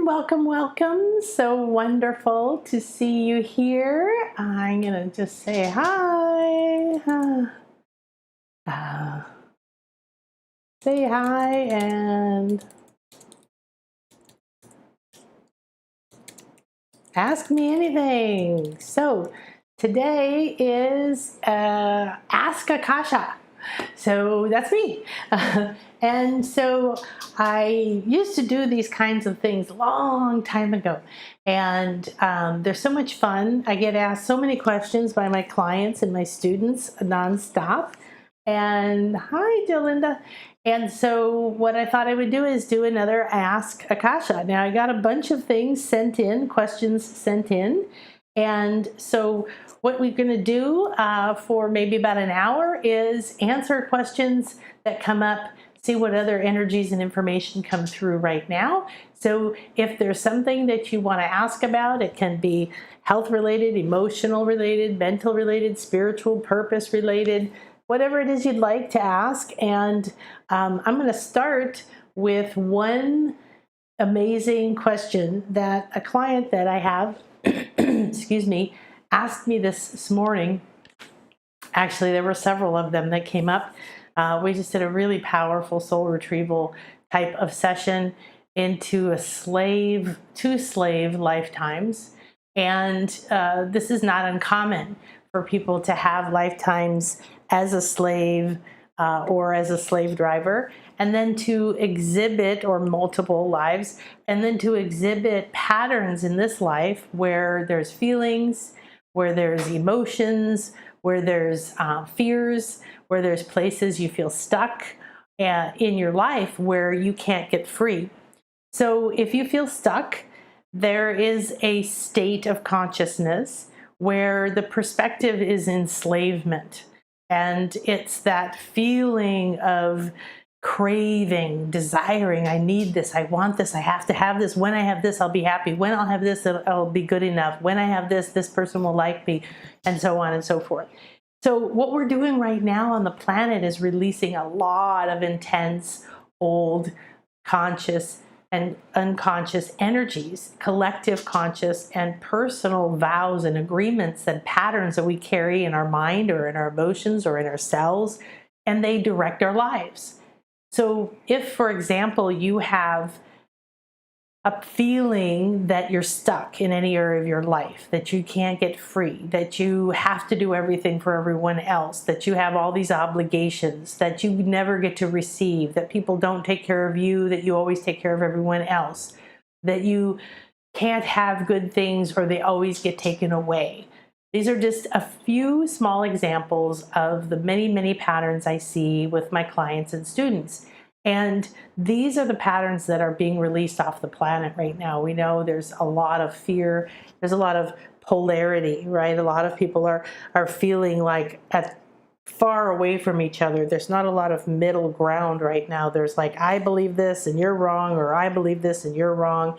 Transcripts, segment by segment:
welcome, welcome. So wonderful to see you here. I'm going to just say hi. Say hi and ask me anything. So today is Ask Akasha. So that's me. And so I used to do these kinds of things a long time ago. And they're so much fun. I get asked so many questions by my clients and my students nonstop. And hi, Jolinda. And so what I thought I would do is do another Ask Akasha. Now I got a bunch of things sent in, questions sent in. And so what we're going to do for maybe about an hour is answer questions that come up, see what other energies and information come through right now. So if there's something that you want to ask about, it can be health related, emotional related, mental related, spiritual, purpose related, whatever it is you'd like to ask. And I'm going to start with one amazing question that a client that I have, excuse me, asked me this morning. Actually, there were several of them that came up. We just did a really powerful soul retrieval type of session into two slave lifetimes. And this is not uncommon for people to have lifetimes as a slave or as a slave driver, and then to exhibit, or multiple lives, and then to exhibit patterns in this life where there's feelings, where there's emotions, where there's fears, where there's places you feel stuck in your life where you can't get free. So if you feel stuck, there is a state of consciousness where the perspective is enslavement. And it's that feeling of craving, desiring, I need this, I want this, I have to have this. When I have this, I'll be happy. When I'll have this, it'll be good enough. When I have this, this person will like me, and so on and so forth. So what we're doing right now on the planet is releasing a lot of intense, old, conscious, and unconscious energies, collective conscious and personal vows and agreements and patterns that we carry in our mind or in our emotions or in our cells, and they direct our lives. So if, for example, you have a feeling that you're stuck in any area of your life, that you can't get free, that you have to do everything for everyone else, that you have all these obligations, that you never get to receive, that people don't take care of you, that you always take care of everyone else, that you can't have good things or they always get taken away. These are just a few small examples of the many, many patterns I see with my clients and students. And these are the patterns that are being released off the planet right now. We know there's a lot of fear. There's a lot of polarity, right? A lot of people are feeling like far away from each other. There's not a lot of middle ground right now. There's like, I believe this and you're wrong, or I believe this and you're wrong.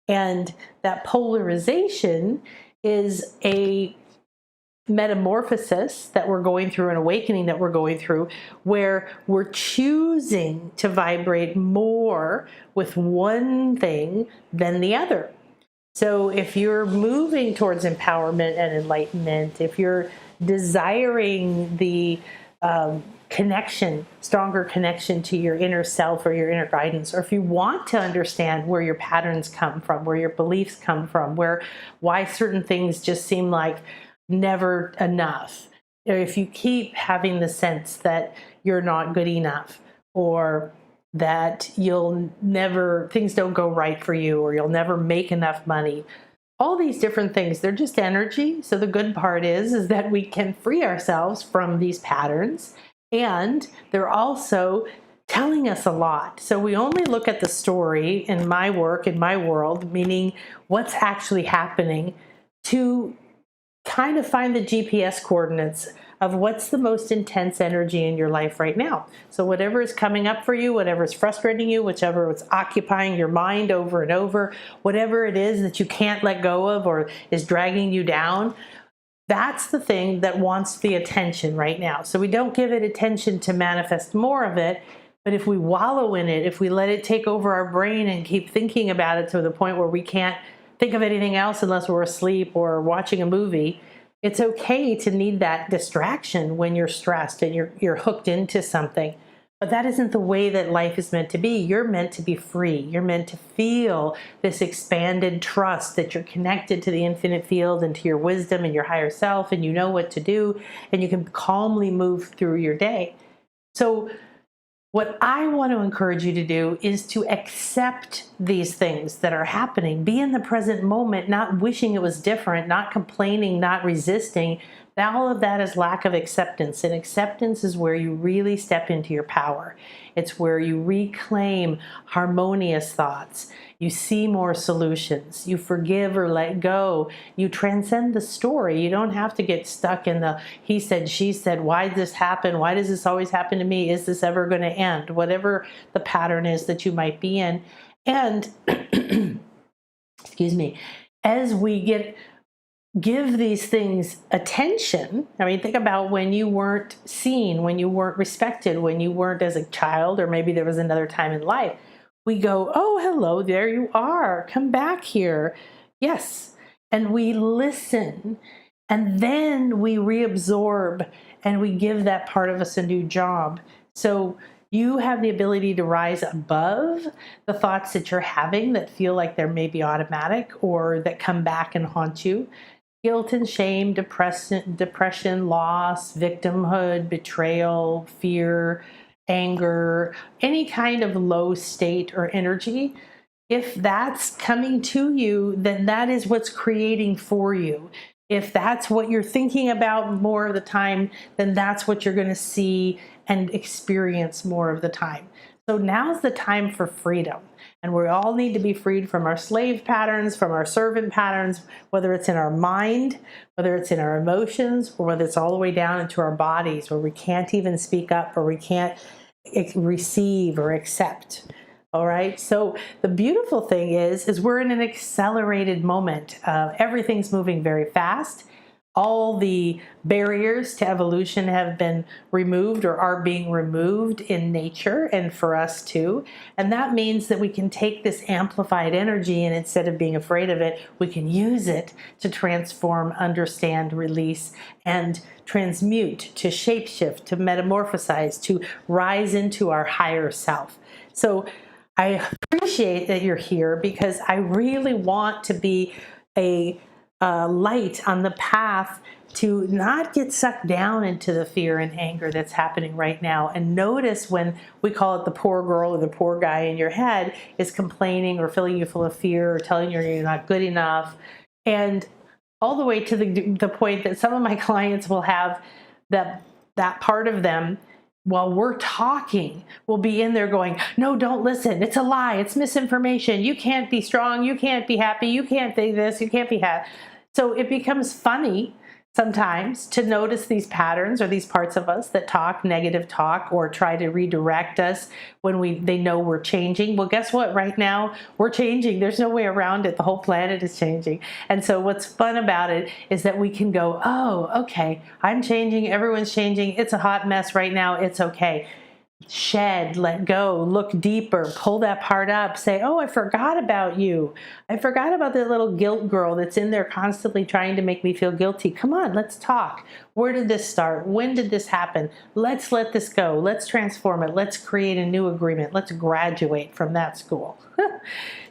And that polarization is a metamorphosis that we're going through, an awakening that we're going through, where we're choosing to vibrate more with one thing than the other. So if you're moving towards empowerment and enlightenment, if you're desiring the connection, stronger connection to your inner self or your inner guidance, or if you want to understand where your patterns come from, where your beliefs come from, why certain things just seem like never enough, or if you keep having the sense that you're not good enough, or that things don't go right for you, or you'll never make enough money, all these different things, they're just energy. So the good part is that we can free ourselves from these patterns, and they're also telling us a lot. So we only look at the story in my work, in my world, meaning what's actually happening, to kind of find the GPS coordinates of what's the most intense energy in your life right now. So whatever is coming up for you, whatever is frustrating you, whichever is occupying your mind over and over, whatever it is that you can't let go of or is dragging you down, that's the thing that wants the attention right now. So we don't give it attention to manifest more of it. But if we wallow in it, if we let it take over our brain and keep thinking about it to the point where we can't think of anything else unless we're asleep or watching a movie, it's okay to need that distraction when you're stressed and you're hooked into something. But that isn't the way that life is meant to be. You're meant to be free. You're meant to feel this expanded trust that you're connected to the infinite field and to your wisdom and your higher self, and you know what to do, and you can calmly move through your day. So what I want to encourage you to do is to accept these things that are happening. Be in the present moment, not wishing it was different, not complaining, not resisting. All of that is lack of acceptance. And acceptance is where you really step into your power. It's where you reclaim harmonious thoughts. You see more solutions. You forgive or let go. You transcend the story. You don't have to get stuck in the he said, she said, why did this happen? Why does this always happen to me? Is this ever going to end? Whatever the pattern is that you might be in. And, excuse me, as we give these things attention. I mean, think about when you weren't seen, when you weren't respected, when you weren't as a child, or maybe there was another time in life. We go, oh, hello, there you are. Come back here. Yes. And we listen. And then we reabsorb and we give that part of us a new job. So you have the ability to rise above the thoughts that you're having that feel like they're maybe automatic or that come back and haunt you. Guilt and shame, depression, loss, victimhood, betrayal, fear, anger, any kind of low state or energy. If that's coming to you, then that is what's creating for you. If that's what you're thinking about more of the time, then that's what you're going to see and experience more of the time. So now's the time for freedom. And we all need to be freed from our slave patterns, from our servant patterns, whether it's in our mind, whether it's in our emotions, or whether it's all the way down into our bodies where we can't even speak up or we can't receive or accept. All right. So the beautiful thing is we're in an accelerated moment. Everything's moving very fast. All the barriers to evolution have been removed or are being removed in nature and for us too. And that means that we can take this amplified energy and instead of being afraid of it, we can use it to transform, understand, release, and transmute, to shapeshift, to metamorphosize, to rise into our higher self. So I appreciate that you're here because I really want to be a light on the path to not get sucked down into the fear and anger that's happening right now. And notice when we call it the poor girl or the poor guy in your head is complaining or filling you full of fear or telling you you're not good enough. And all the way to the point that some of my clients will have that part of them while we're talking will be in there going, no, don't listen. It's a lie. It's misinformation. You can't be strong. You can't be happy. You can't do this. You can't be happy. So it becomes funny sometimes to notice these patterns or these parts of us that talk negative talk or try to redirect us when they know we're changing. Well, guess what? Right now we're changing. There's no way around it. The whole planet is changing. And so what's fun about it is that we can go, oh, okay, I'm changing. Everyone's changing. It's a hot mess right now. It's okay. Shed, let go, look deeper, pull that part up, say, oh, I forgot about you. I forgot about that little guilt girl that's in there constantly trying to make me feel guilty. Come on, let's talk. Where did this start? When did this happen? Let's let this go. Let's transform it. Let's create a new agreement. Let's graduate from that school.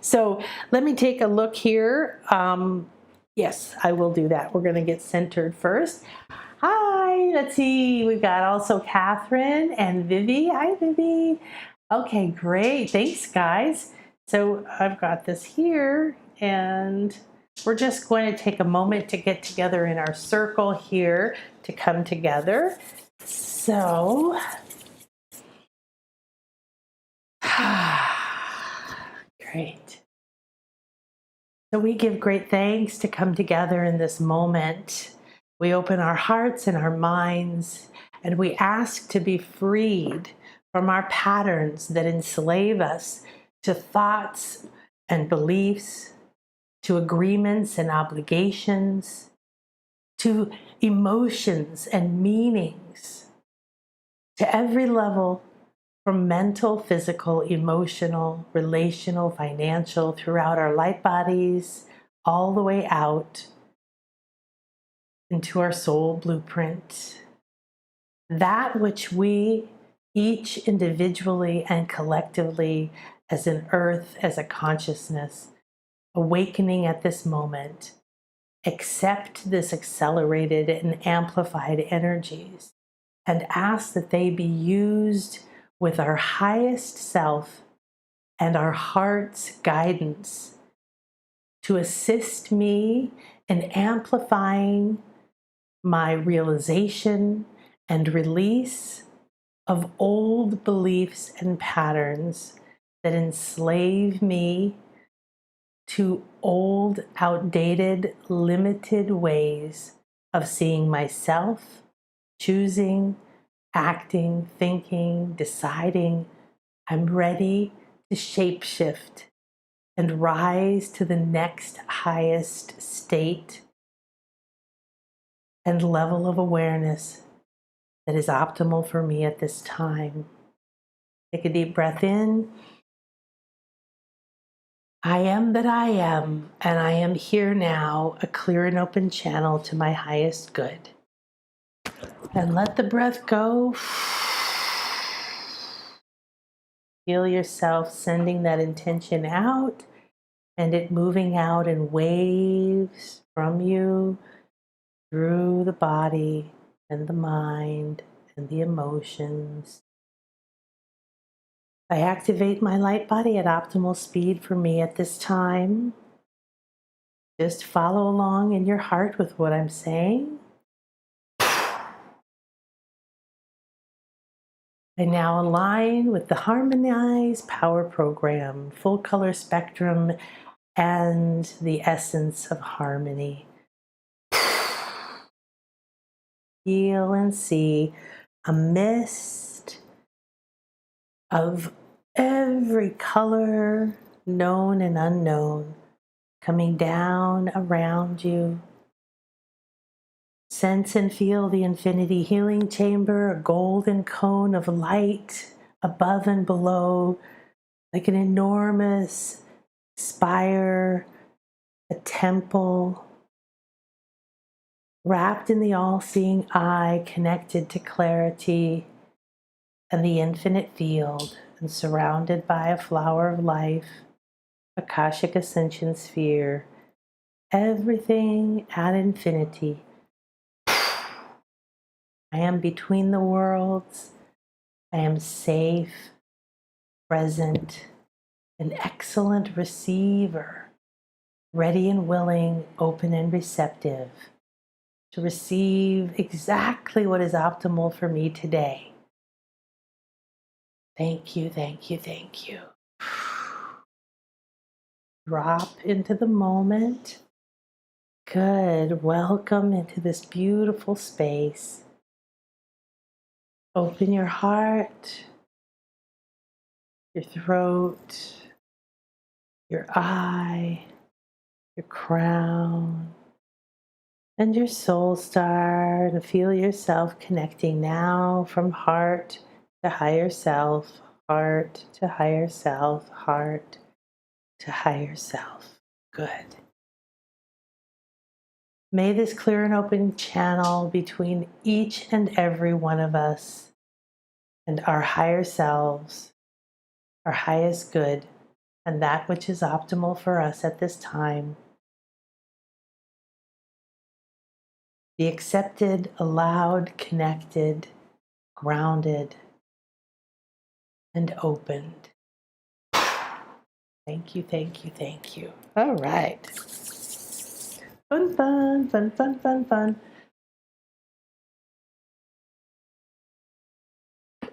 So let me take a look here. Yes, I will do that. We're going to get centered first. Hi, let's see. We've got also Catherine and Vivi. Hi, Vivi. Okay, great. Thanks, guys. So I've got this here, and we're just going to take a moment to get together in our circle here to come together. So, great. So we give great thanks to come together in this moment. We open our hearts and our minds, and we ask to be freed from our patterns that enslave us to thoughts and beliefs, to agreements and obligations, to emotions and meanings, to every level from mental, physical, emotional, relational, financial, throughout our light bodies, all the way out into our soul blueprint. That which we each individually and collectively, as an earth, as a consciousness, awakening at this moment, accept this accelerated and amplified energies and ask that they be used with our highest self and our heart's guidance to assist me in amplifying my realization and release of old beliefs and patterns that enslave me to old, outdated, limited ways of seeing myself, choosing, acting, thinking, deciding. I'm ready to shapeshift and rise to the next highest state and level of awareness that is optimal for me at this time. Take a deep breath in. I am that I am, and I am here now, a clear and open channel to my highest good. And let the breath go. Feel yourself sending that intention out and it moving out in waves from you through the body and the mind and the emotions. I activate my light body at optimal speed for me at this time. Just follow along in your heart with what I'm saying. I now align with the Harmonize Power Program, full color spectrum, and the essence of harmony. Feel and see a mist of every color, known and unknown, coming down around you. Sense and feel the infinity healing chamber, a golden cone of light above and below, like an enormous spire, a temple, wrapped in the all-seeing eye, connected to clarity and the infinite field, and surrounded by a flower of life, Akashic ascension sphere, everything at infinity. I am between the worlds. I am safe, present, an excellent receiver, ready and willing, open and receptive to receive exactly what is optimal for me today. Thank you, thank you, thank you. Drop into the moment. Good. Welcome into this beautiful space. Open your heart, your throat, your eye, your crown, and your soul star, and feel yourself connecting now from heart to higher self, heart to higher self, heart to higher self. Good. May this clear and open channel between each and every one of us and our higher selves, our highest good, and that which is optimal for us at this time, be accepted, allowed, connected, grounded, and opened. Thank you, thank you, thank you. All right. Fun, fun, fun, fun, fun, fun.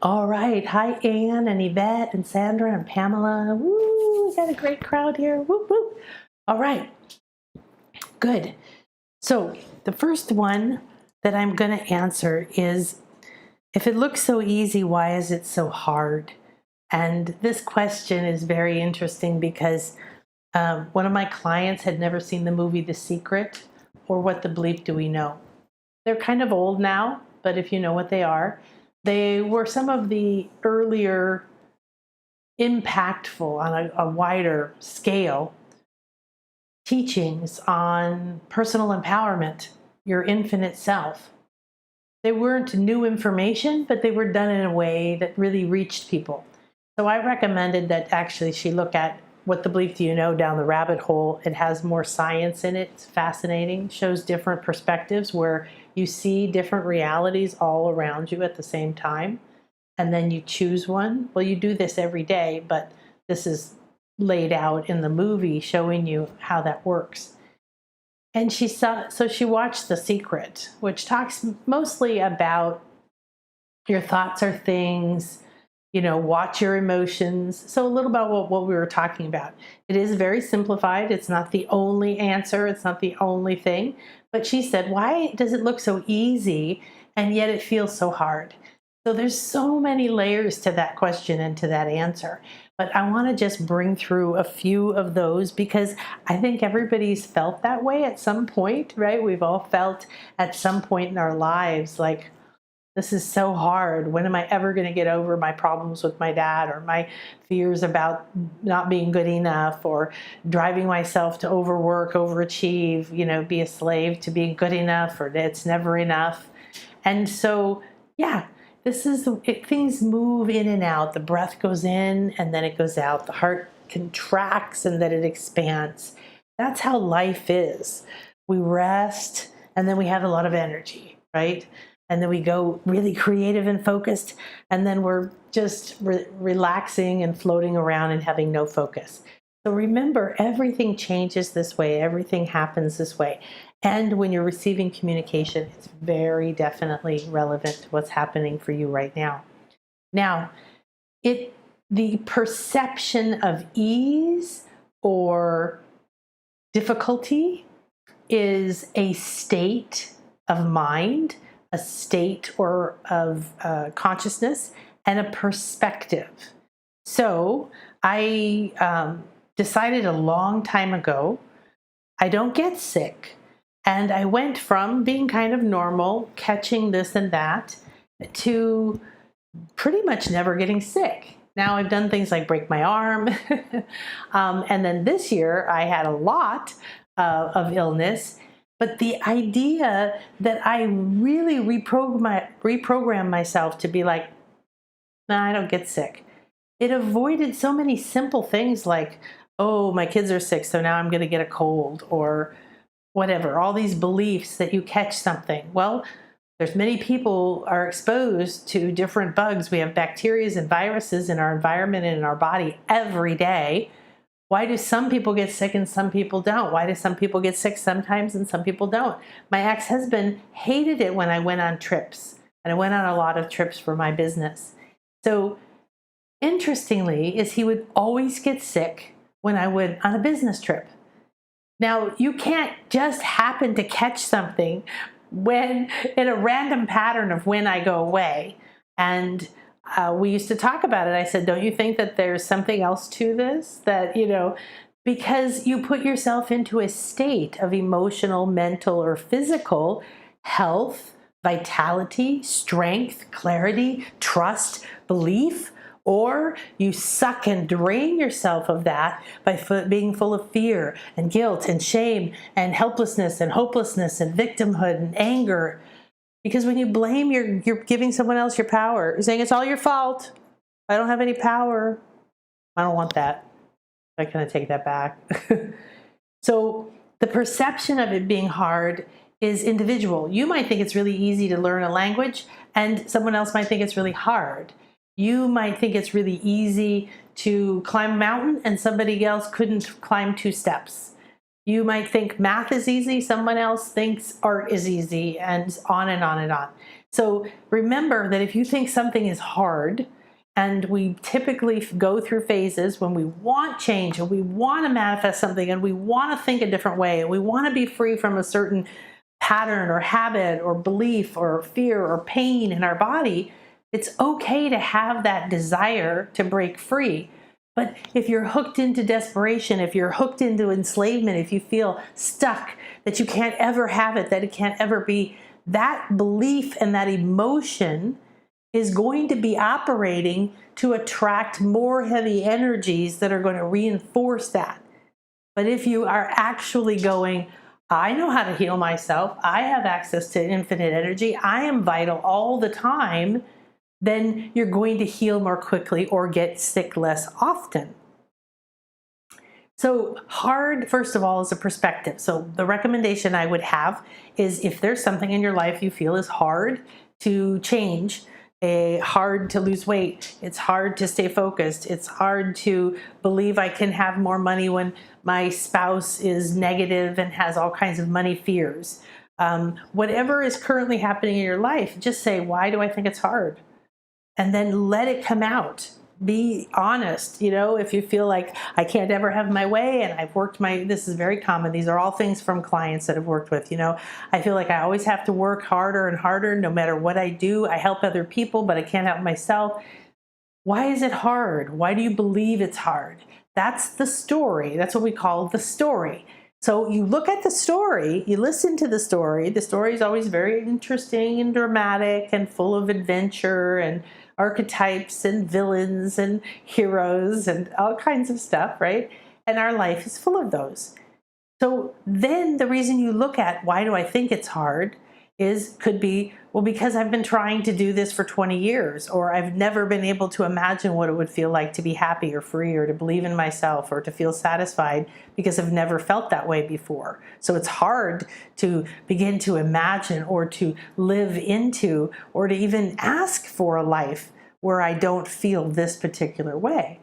All right. Hi, Anne and Yvette and Sandra and Pamela. Woo, we got a great crowd here. Whoop, whoop. All right. Good. So the first one that I'm going to answer is, if it looks so easy, why is it so hard? And this question is very interesting because one of my clients had never seen the movie The Secret, or What the Bleep Do We Know? They're kind of old now, but if you know what they are, They were some of the earlier impactful on a wider scale teachings on personal empowerment, your infinite self. They weren't new information, but they were done in a way that really reached people. So I recommended that actually she look at What the Bleep Do You Know down the rabbit hole. It has more science in it. It's fascinating, shows different perspectives where you see different realities all around you at the same time. And then you choose one. Well, you do this every day, but this is laid out in the movie showing you how that works. And she watched The Secret, which talks mostly about your thoughts are things, watch your emotions. So a little about what we were talking about. It is very simplified. It's not the only answer. It's not the only thing. But she said, why does it look so easy and yet it feels so hard? So there's so many layers to that question and to that answer. But I want to just bring through a few of those because I think everybody's felt that way at some point, right? We've all felt at some point in our lives like, this is so hard. When am I ever going to get over my problems with my dad or my fears about not being good enough or driving myself to overwork, overachieve, be a slave to being good enough or it's never enough. And so, yeah, things move in and out. The breath goes in and then it goes out. The heart contracts and then it expands. That's how life is. We rest and then we have a lot of energy, right? And then we go really creative and focused, and then we're just relaxing and floating around and having no focus. So remember, everything changes this way. Everything happens this way. And when you're receiving communication, it's very definitely relevant to what's happening for you right now. Now, the perception of ease or difficulty is a state of mind, a state or of consciousness, and a perspective. So I decided a long time ago, I don't get sick. And I went from being kind of normal, catching this and that, to pretty much never getting sick. Now I've done things like break my arm. And then this year I had a lot of illness. But the idea that I really reprogram myself to be like, nah, I don't get sick. It avoided so many simple things like, oh, my kids are sick, so now I'm going to get a cold or whatever. All these beliefs that you catch something. Well, there's many people are exposed to different bugs. We have bacteria and viruses in our environment and in our body every day. Why do some people get sick and some people don't? Why do some people get sick sometimes and some people don't? My ex-husband hated it when I went on trips, and I went on a lot of trips for my business. So interestingly is he would always get sick when I went on a business trip. Now, you can't just happen to catch something when in a random pattern of when I go away. And we used to talk about it. I said, don't you think that there's something else to this? That, because you put yourself into a state of emotional, mental, or physical health, vitality, strength, clarity, trust, belief, or you suck and drain yourself of that by being full of fear and guilt and shame and helplessness and hopelessness and victimhood and anger. Because when you blame, you're giving someone else your power. You're saying, it's all your fault. I don't have any power. I don't want that. I kind of take that back. So the perception of it being hard is individual. You might think it's really easy to learn a language, and someone else might think it's really hard. You might think it's really easy to climb a mountain, and somebody else couldn't climb 2 steps. You might think math is easy, someone else thinks art is easy, and on and on and on. So remember that if you think something is hard, and we typically go through phases when we want change and we want to manifest something and we want to think a different way and we want to be free from a certain pattern or habit or belief or fear or pain in our body, it's okay to have that desire to break free. But if you're hooked into desperation, if you're hooked into enslavement, if you feel stuck, that you can't ever have it, that it can't ever be, that belief and that emotion is going to be operating to attract more heavy energies that are going to reinforce that. But if you are actually going, I know how to heal myself, I have access to infinite energy, I am vital all the time, then you're going to heal more quickly or get sick less often. So hard, first of all, is a perspective. So the recommendation I would have is, if there's something in your life you feel is hard to change, hard to lose weight, it's hard to stay focused, it's hard to believe I can have more money when my spouse is negative and has all kinds of money fears. Whatever is currently happening in your life, just say, why do I think it's hard? And then let it come out. Be honest. If you feel like I can't ever have my way, and I've worked this is very common. These are all things from clients that I've worked with. I feel like I always have to work harder and harder no matter what I do. I help other people, but I can't help myself. Why is it hard? Why do you believe it's hard? That's the story. That's what we call the story. So you look at the story, you listen to the story. The story is always very interesting and dramatic and full of adventure and archetypes and villains and heroes and all kinds of stuff, right? And our life is full of those. So then the reason you look at, why do I think it's hard, could be, well, because I've been trying to do this for 20 years, or I've never been able to imagine what it would feel like to be happy or free or to believe in myself or to feel satisfied, because I've never felt that way before. So it's hard to begin to imagine or to live into or to even ask for a life where I don't feel this particular way.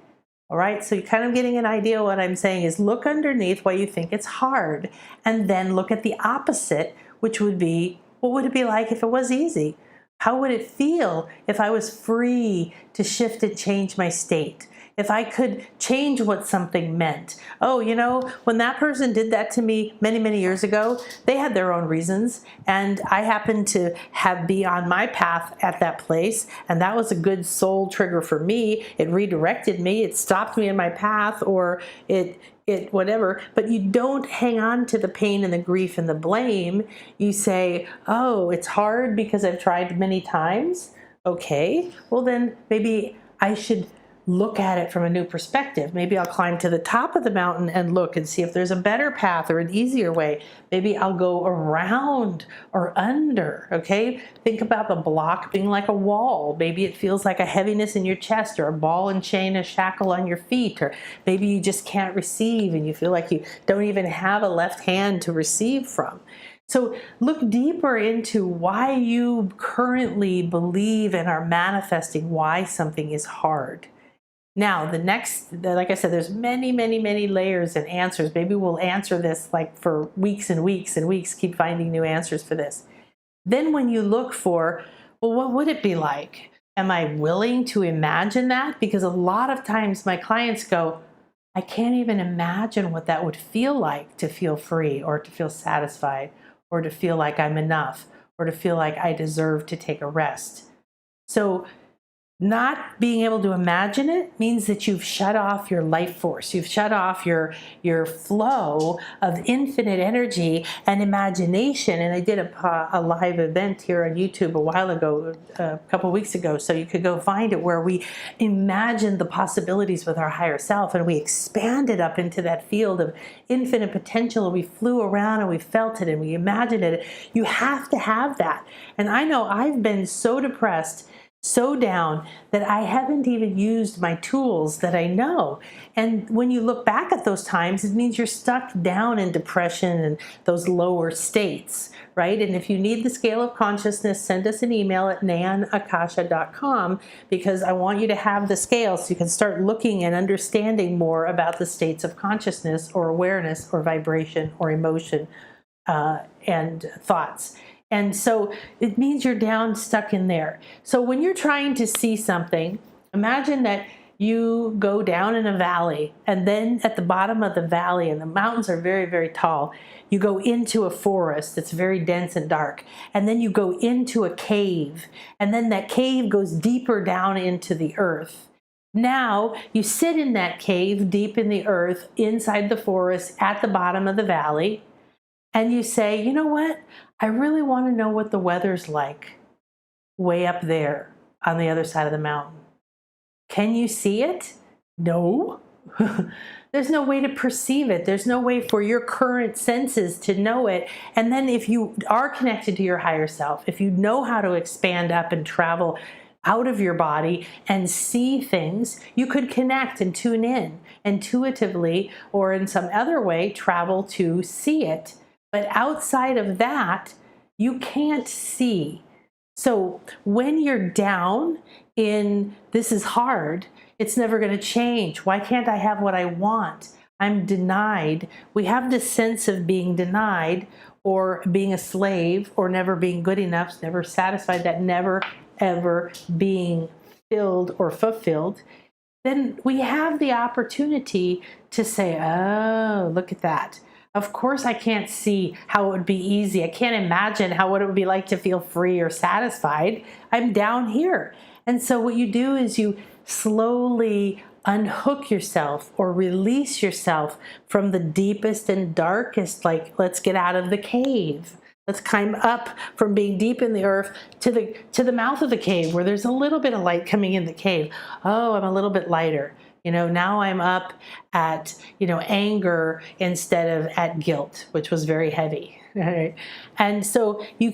All right, so you're kind of getting an idea. What I'm saying is, look underneath why you think it's hard, and then look at the opposite, which would be, what would it be like if it was easy? How would it feel if I was free to shift and change my state? If I could change what something meant? Oh, when that person did that to me many, many years ago, they had their own reasons, and I happened to be on my path at that place, and that was a good soul trigger for me. It redirected me, it stopped me in my path, or it whatever. But you don't hang on to the pain and the grief and the blame. You say, oh, it's hard because I've tried many times. Okay, well then maybe I should look at it from a new perspective. Maybe I'll climb to the top of the mountain and look and see if there's a better path or an easier way. Maybe I'll go around or under, okay? Think about the block being like a wall. Maybe it feels like a heaviness in your chest, or a ball and chain, a shackle on your feet, or maybe you just can't receive and you feel like you don't even have a left hand to receive from. So look deeper into why you currently believe and are manifesting why something is hard. Now, like I said, there's many, many, many layers and answers. Maybe we'll answer this like for weeks and weeks and weeks, keep finding new answers for this. Then when you look for, well, what would it be like? Am I willing to imagine that? Because a lot of times my clients go, I can't even imagine what that would feel like to feel free, or to feel satisfied, or to feel like I'm enough, or to feel like I deserve to take a rest. So not being able to imagine it means that you've shut off your life force. You've shut off your flow of infinite energy and imagination. And I did a live event here on YouTube a while ago, a couple weeks ago, so you could go find it, where we imagined the possibilities with our higher self, and we expanded up into that field of infinite potential, and we flew around and we felt it and we imagined it. You have to have that. And I know I've been so depressed, so down, that I haven't even used my tools that I know. And when you look back at those times, it means you're stuck down in depression and those lower states, right? And if you need the scale of consciousness, send us an email at nanakasha.com, because I want you to have the scale so you can start looking and understanding more about the states of consciousness or awareness or vibration or emotion and thoughts. And so it means you're down, stuck in there. So when you're trying to see something, imagine that you go down in a valley, and then at the bottom of the valley, and the mountains are very, very tall, you go into a forest that's very dense and dark, and then you go into a cave, and then that cave goes deeper down into the earth. Now you sit in that cave deep in the earth, inside the forest, at the bottom of the valley, and you say, you know what? I really want to know what the weather's like way up there. on the other side of the mountain. Can you see it? No. There's no way to perceive it. There's no way for your current senses to know it. And then if you are connected to your higher self, if you know how to expand up and travel out of your body and see things, you could connect and tune in intuitively or in some other way, travel to see it. But outside of that, you can't see. So when you're down in this is hard, it's never going to change. Why can't I have what I want? I'm denied. We have this sense of being denied or being a slave or never being good enough, never satisfied, that never ever being filled or fulfilled. Then we have the opportunity to say, oh, look at that. Of course, I can't see how it would be easy. I can't imagine how what it would be like to feel free or satisfied. I'm down here. And so what you do is you slowly unhook yourself or release yourself from the deepest and darkest, like, let's get out of the cave. Let's climb up from being deep in the earth to the mouth of the cave where there's a little bit of light coming in the cave. Oh, I'm a little bit lighter. Now I'm up at, anger instead of at guilt, which was very heavy. Right? And so you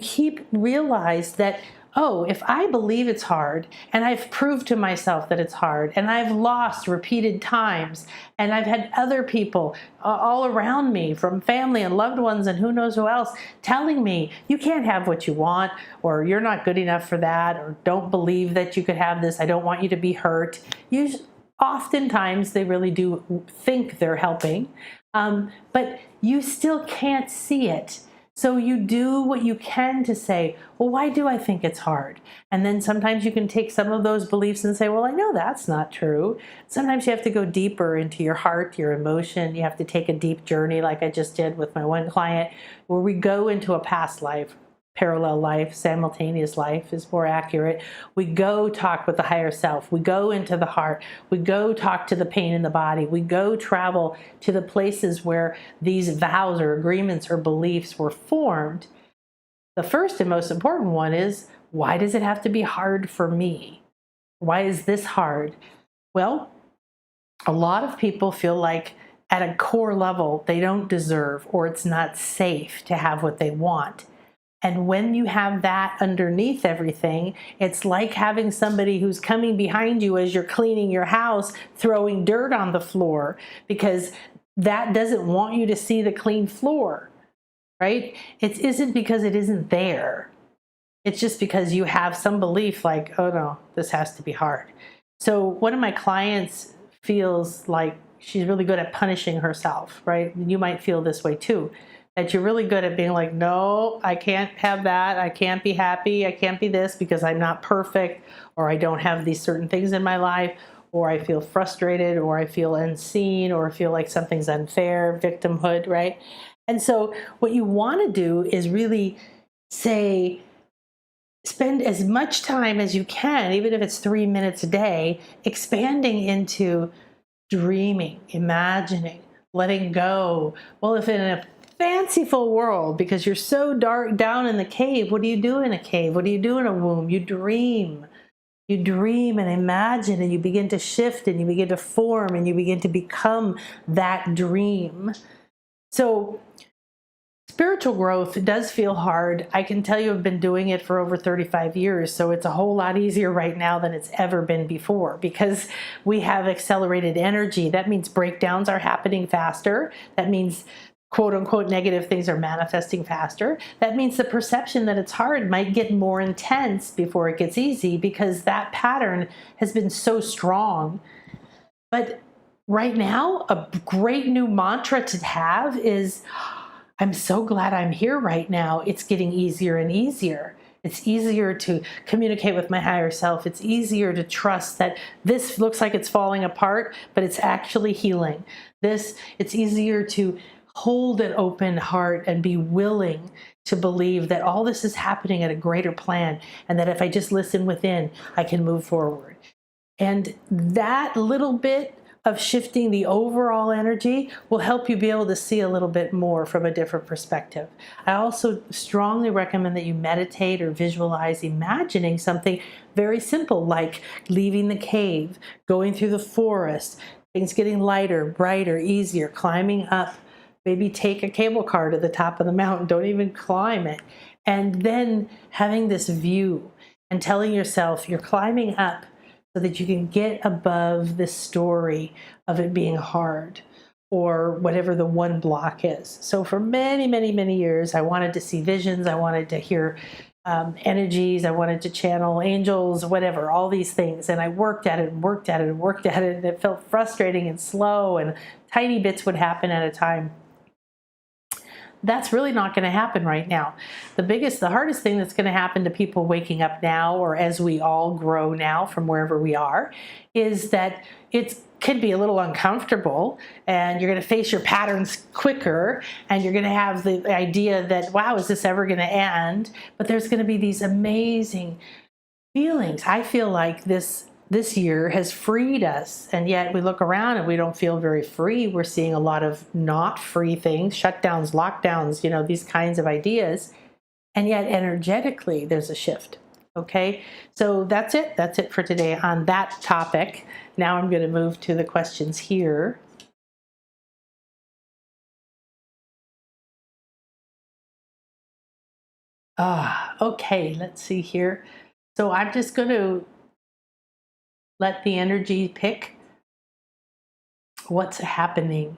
realize that, oh, if I believe it's hard and I've proved to myself that it's hard and I've lost repeated times and I've had other people all around me from family and loved ones and who knows who else telling me you can't have what you want or you're not good enough for that or don't believe that you could have this. I don't want you to be hurt. Oftentimes they really do think they're helping, but you still can't see it. So you do what you can to say, well, why do I think it's hard? And then sometimes you can take some of those beliefs and say, well, I know that's not true. Sometimes you have to go deeper into your heart, your emotion. You have to take a deep journey like I just did with my one client, where we go into a past life, parallel life, simultaneous life is more accurate. We go talk with the higher self. We go into the heart. We go talk to the pain in the body. We go travel to the places where these vows or agreements or beliefs were formed. The first and most important one is, why does it have to be hard for me? Why is this hard? Well, a lot of people feel like at a core level, they don't deserve or it's not safe to have what they want. And when you have that underneath everything, it's like having somebody who's coming behind you as you're cleaning your house, throwing dirt on the floor, because that doesn't want you to see the clean floor, right? It isn't because it isn't there. It's just because you have some belief like, oh no, this has to be hard. So one of my clients feels like she's really good at punishing herself, right? You might feel this way too. That you're really good at being like, no, I can't have that. I can't be happy. I can't be this because I'm not perfect, or I don't have these certain things in my life, or I feel frustrated, or I feel unseen, or feel like something's unfair, victimhood, right? And so what you want to do is really say, spend as much time as you can, even if it's 3 minutes a day, expanding into dreaming, imagining, letting go. Well, if in a fanciful world, because you're so dark down in the cave, what do you do in a cave? What do you do in a womb? You dream. You dream and imagine, and you begin to shift, and you begin to form, and you begin to become that dream. So spiritual growth does feel hard. I can tell you I've been doing it for over 35 years, so it's a whole lot easier right now than it's ever been before because we have accelerated energy. That means breakdowns are happening faster. That means quote unquote negative things are manifesting faster. That means the perception that it's hard might get more intense before it gets easy because that pattern has been so strong. But right now, a great new mantra to have is, I'm so glad I'm here right now. It's getting easier and easier. It's easier to communicate with my higher self. It's easier to trust that this looks like it's falling apart, but it's actually healing. It's easier to hold an open heart and be willing to believe that all this is happening at a greater plan, and that if I just listen within, I can move forward. And that little bit of shifting the overall energy will help you be able to see a little bit more from a different perspective. I also strongly recommend that you meditate or visualize imagining something very simple, like leaving the cave, going through the forest, things getting lighter, brighter, easier, climbing up. Maybe take a cable car to the top of the mountain, don't even climb it. And then having this view and telling yourself you're climbing up so that you can get above the story of it being hard or whatever the one block is. So for many, many, many years, I wanted to see visions. I wanted to hear energies. I wanted to channel angels, whatever, all these things. And I worked at it and worked at it and worked at it. And it felt frustrating and slow, and tiny bits would happen at a time. That's really not going to happen right now. The hardest thing that's going to happen to people waking up now, or as we all grow now from wherever we are, is that it can be a little uncomfortable, and you're going to face your patterns quicker, and you're going to have the idea that, wow, is this ever going to end? But there's going to be these amazing feelings. I feel like this year has freed us, and yet we look around and we don't feel very free. We're seeing a lot of not free things, shutdowns, lockdowns, these kinds of ideas, and yet energetically there's a shift. Okay, so that's it for today on that topic. Now I'm going to move to the questions here. Okay, let's see here. So I'm just going to let the energy pick what's happening.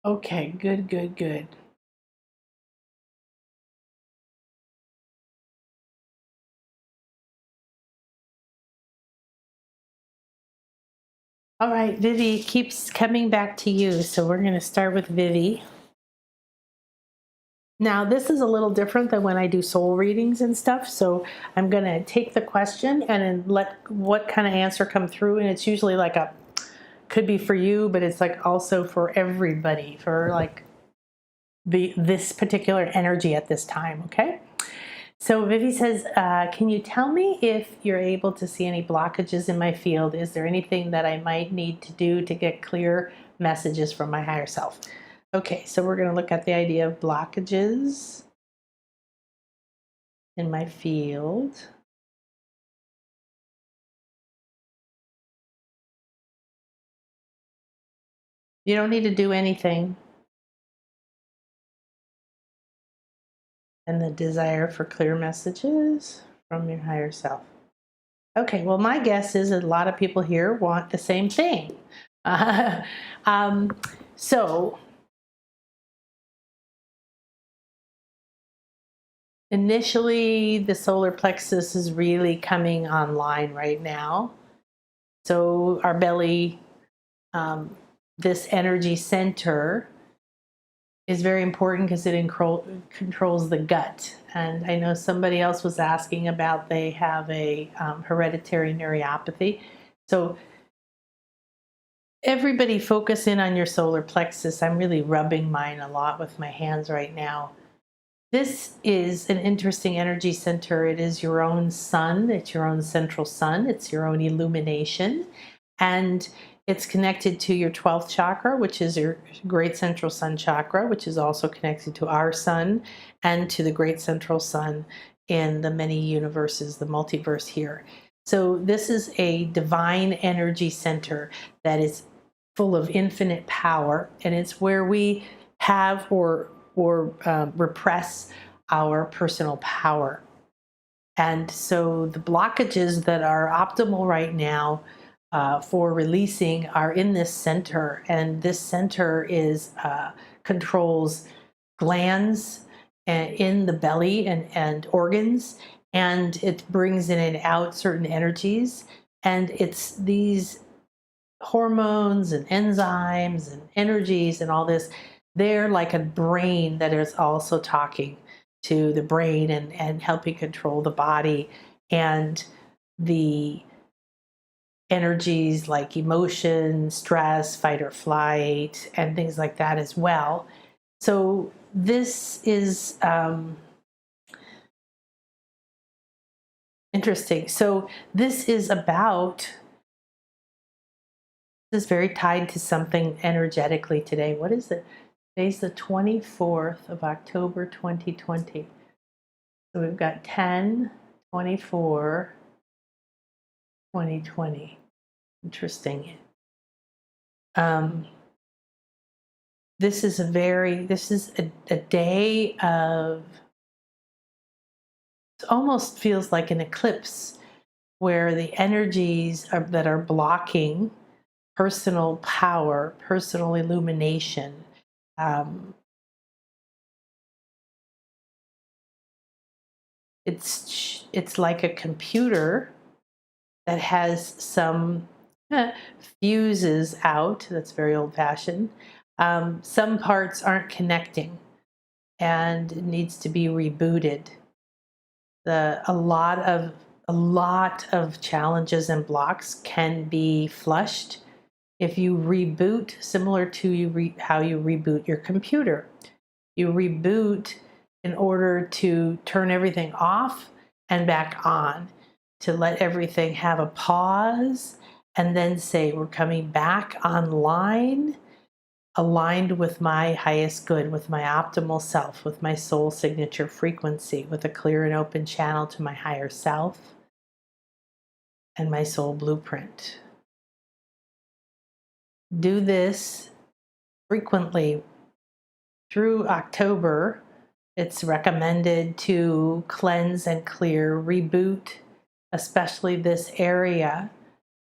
Okay, good. All right, Vivi keeps coming back to you, so we're going to start with Vivi. Now, this is a little different than when I do soul readings and stuff, so I'm going to take the question and then let what kind of answer come through, and it's usually like could be for you, but it's like also for everybody, for like this particular energy at this time, okay? So Vivi says, can you tell me if you're able to see any blockages in my field? Is there anything that I might need to do to get clear messages from my higher self? Okay, so we're going to look at the idea of blockages in my field. You don't need to do anything. And the desire for clear messages from your higher self. Okay, well, my guess is that a lot of people here want the same thing. So initially, the solar plexus is really coming online right now. So our belly, this energy center, is very important because it controls the gut. And I know somebody else was asking about they have a hereditary neuropathy. So everybody focus in on your solar plexus. I'm really rubbing mine a lot with my hands right now. This is an interesting energy center. It is your own sun. It's your own central sun. It's your own illumination. And it's connected to your 12th chakra, which is your great central sun chakra, which is also connected to our sun and to the great central sun in the many universes, the multiverse here. So this is a divine energy center that is full of infinite power, and it's where we have or repress our personal power. And so the blockages that are optimal right now for releasing are in this center, and this center is controls glands in the belly and organs, and it brings in and out certain energies, and it's these hormones and enzymes and energies and all this. They're like a brain that is also talking to the brain and helping control the body and the energies like emotion, stress, fight or flight, and things like that as well. So this is interesting. So this is about, this is very tied to something energetically today. What is it? Today's the 24th of October, 2020. So we've got 10, 24, 2020. Interesting. This is a day of, it almost feels like an eclipse where the energies that are blocking personal power, personal illumination, it's like a computer that has some fuses out. That's very old-fashioned. Some parts aren't connecting and it needs to be rebooted. A lot of challenges and blocks can be flushed if you reboot, similar to how you reboot your computer. You reboot in order to turn everything off and back on, to let everything have a pause and then say, we're coming back online, aligned with my highest good, with my optimal self, with my soul signature frequency, with a clear and open channel to my higher self and my soul blueprint. Do this frequently through October. It's recommended to cleanse and clear, reboot, especially this area,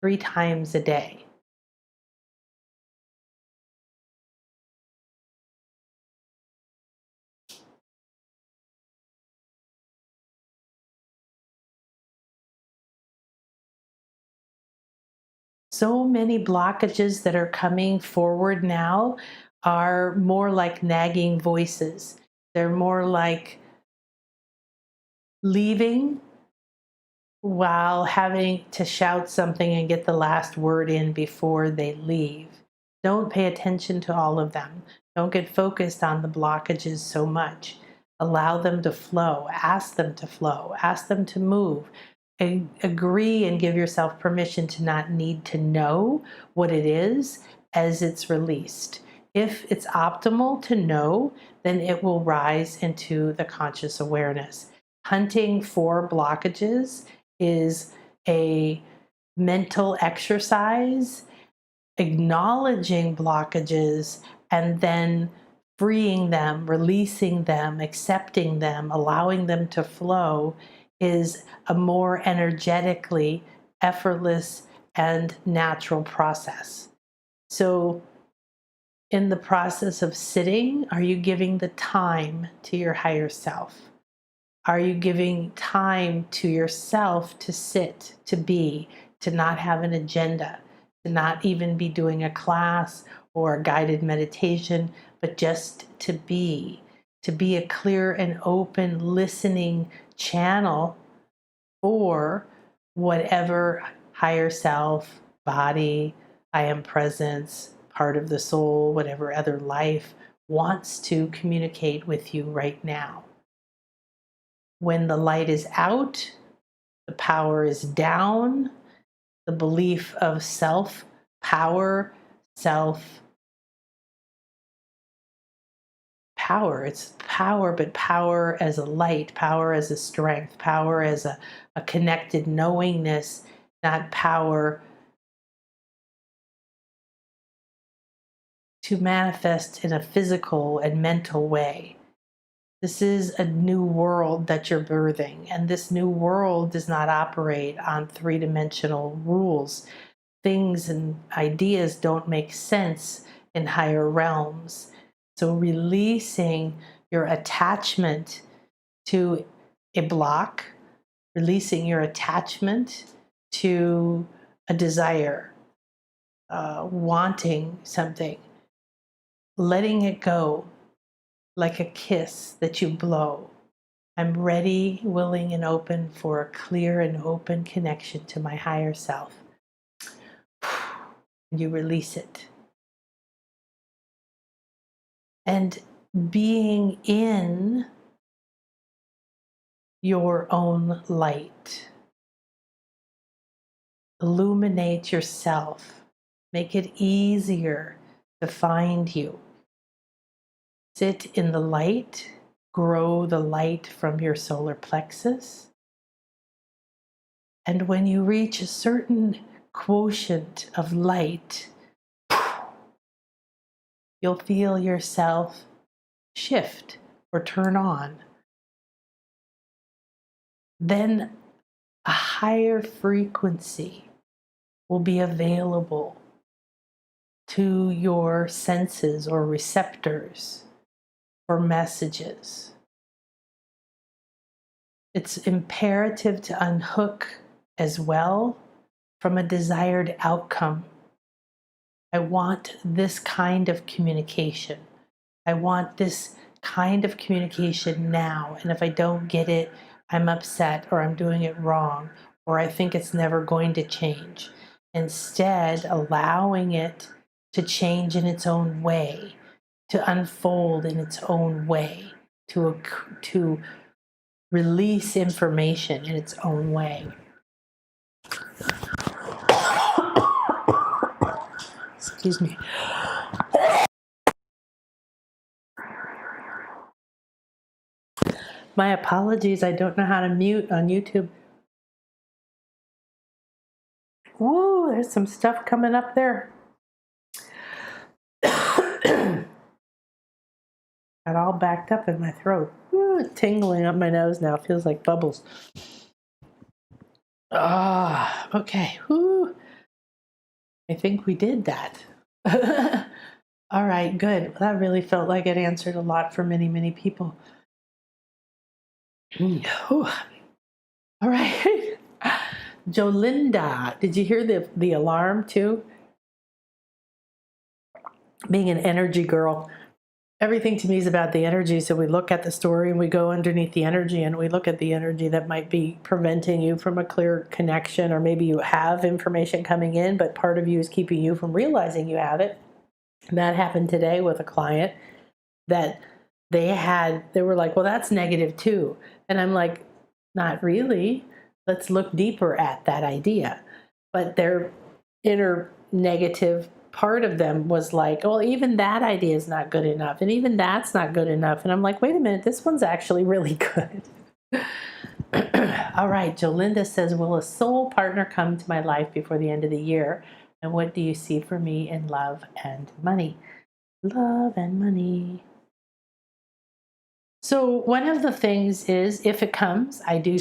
3 times a day. So many blockages that are coming forward now are more like nagging voices. They're more like leaving while having to shout something and get the last word in before they leave. Don't pay attention to all of them. Don't get focused on the blockages so much. Allow them to flow. Ask them to flow. Ask them to move. Agree and give yourself permission to not need to know what it is as it's released. If it's optimal to know, then it will rise into the conscious awareness. Hunting for blockages is a mental exercise. Acknowledging blockages and then freeing them, releasing them, accepting them, allowing them to flow is a more energetically effortless and natural process. So in the process of sitting, are you giving the time to your higher self? Are you giving time to yourself to sit, to be, to not have an agenda, to not even be doing a class or a guided meditation, but just to be a clear and open listening channel for whatever higher self, body, I am presence, part of the soul, whatever other life wants to communicate with you right now. When the light is out, the power is down, the belief of self, power, it's power, but power as a light, power as a strength, power as a connected knowingness, not power to manifest in a physical and mental way. This is a new world that you're birthing, and this new world does not operate on 3-dimensional rules. Things and ideas don't make sense in higher realms. So releasing your attachment to a block, releasing your attachment to a desire, wanting something, letting it go, like a kiss that you blow. I'm ready, willing, and open for a clear and open connection to my higher self. You release it. And being in your own light. Illuminate yourself. Make it easier to find you. Sit in the light. Grow the light from your solar plexus. And when you reach a certain quotient of light, you'll feel yourself shift or turn on. Then a higher frequency will be available to your senses or receptors for messages. It's imperative to unhook as well from a desired outcome. I want this kind of communication. I want this kind of communication now. And if I don't get it, I'm upset or I'm doing it wrong or I think it's never going to change. Instead, allowing it to change in its own way, to unfold in its own way, to release information in its own way. Excuse me. My apologies, I don't know how to mute on YouTube. Whoa, there's some stuff coming up there. Got all backed up in my throat. Ooh, tingling up my nose now. Feels like bubbles. Ah, okay. Whew. I think we did that. All right, good. That really felt like it answered a lot for many, many people. All right. Jolinda, did you hear the alarm too? Being an energy girl, everything to me is about the energy. So we look at the story and we go underneath the energy and we look at the energy that might be preventing you from a clear connection, or maybe you have information coming in, but part of you is keeping you from realizing you have it. And that happened today with a client that they were like, well, that's negative too. And I'm like, not really. Let's look deeper at that idea. But their inner negative part of them was like, well, even that idea is not good enough. And even that's not good enough. And I'm like, wait a minute, this one's actually really good. All right, Jolinda says, will a soul partner come to my life before the end of the year? And what do you see for me in love and money? Love and money. So one of the things is, if it comes, I do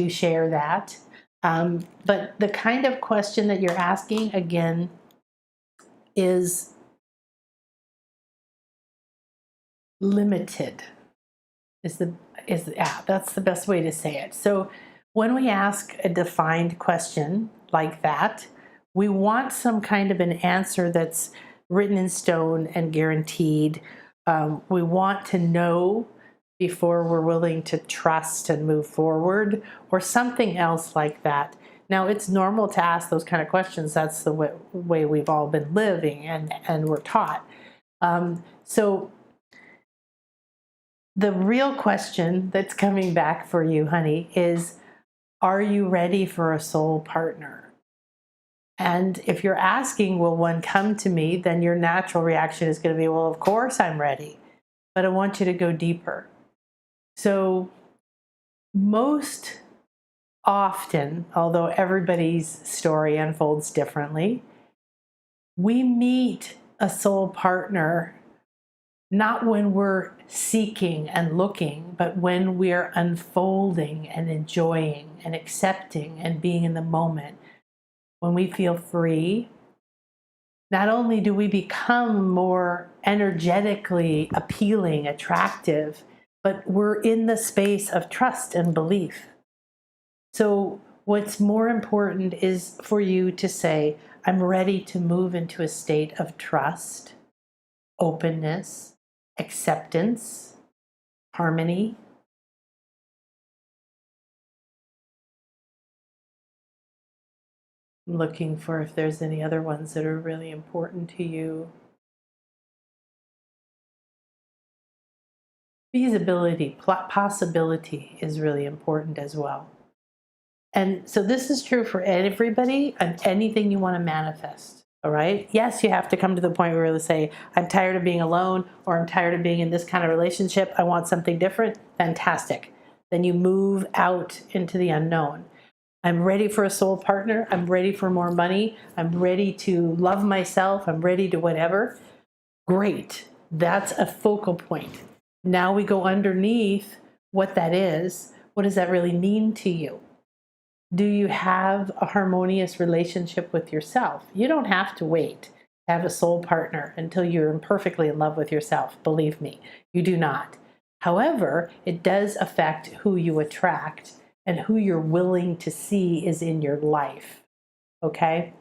share that. But the kind of question that you're asking again is limited. That's the best way to say it. So when we ask a defined question like that, we want some kind of an answer that's written in stone and guaranteed. We want to know before we're willing to trust and move forward, or something else like that. Now, it's normal to ask those kind of questions. That's the way we've all been living and we're taught. So the real question that's coming back for you, honey, is, are you ready for a soul partner? And if you're asking, will one come to me, then your natural reaction is going to be, well, of course I'm ready. But I want you to go deeper. So most often, although everybody's story unfolds differently, we meet a soul partner not when we're seeking and looking, but when we're unfolding and enjoying and accepting and being in the moment. When we feel free, not only do we become more energetically appealing, attractive, but we're in the space of trust and belief. So what's more important is for you to say, I'm ready to move into a state of trust, openness, acceptance, harmony. I'm looking for if there's any other ones that are really important to you. feasibility, possibility is really important as well. And so this is true for everybody and anything you want to manifest. All right. Yes, you have to come to the point where you say, I'm tired of being alone, or I'm tired of being in this kind of relationship. I want something different. Fantastic. Then you move out into the unknown. I'm ready for a soul partner. I'm ready for more money. I'm ready to love myself. I'm ready to whatever. Great. That's a focal point. Now we go underneath what that is. What does that really mean to you? Do you have a harmonious relationship with yourself? You don't have to wait to have a soul partner until you're perfectly in love with yourself. Believe me, you do not. However, it does affect who you attract and who you're willing to see is in your life. Okay?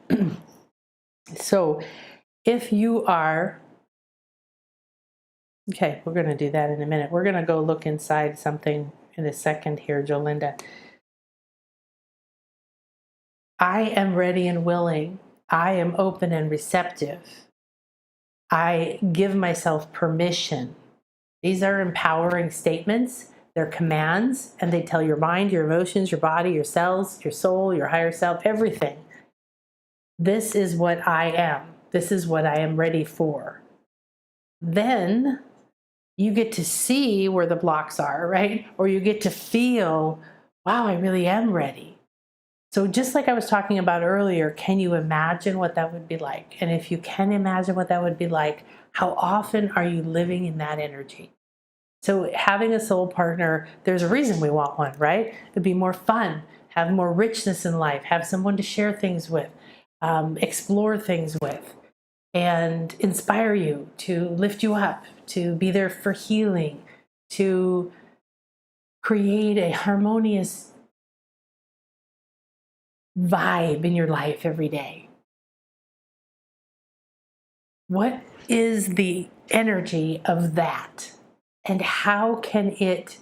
So if you are, okay, we're going to do that in a minute. We're going to go look inside something in a second here, Jolinda. I am ready and willing. I am open and receptive. I give myself permission. These are empowering statements. They're commands, and they tell your mind, your emotions, your body, your cells, your soul, your higher self, everything. This is what I am. This is what I am ready for. Then you get to see where the blocks are, right? Or you get to feel, wow, I really am ready. So just like I was talking about earlier, can you imagine what that would be like? And if you can imagine what that would be like, how often are you living in that energy? So having a soul partner, there's a reason we want one, right? It'd be more fun, have more richness in life, have someone to share things with, explore things with, and inspire you, to lift you up, to be there for healing, to create a harmonious vibe in your life every day. What is the energy of that? And how can it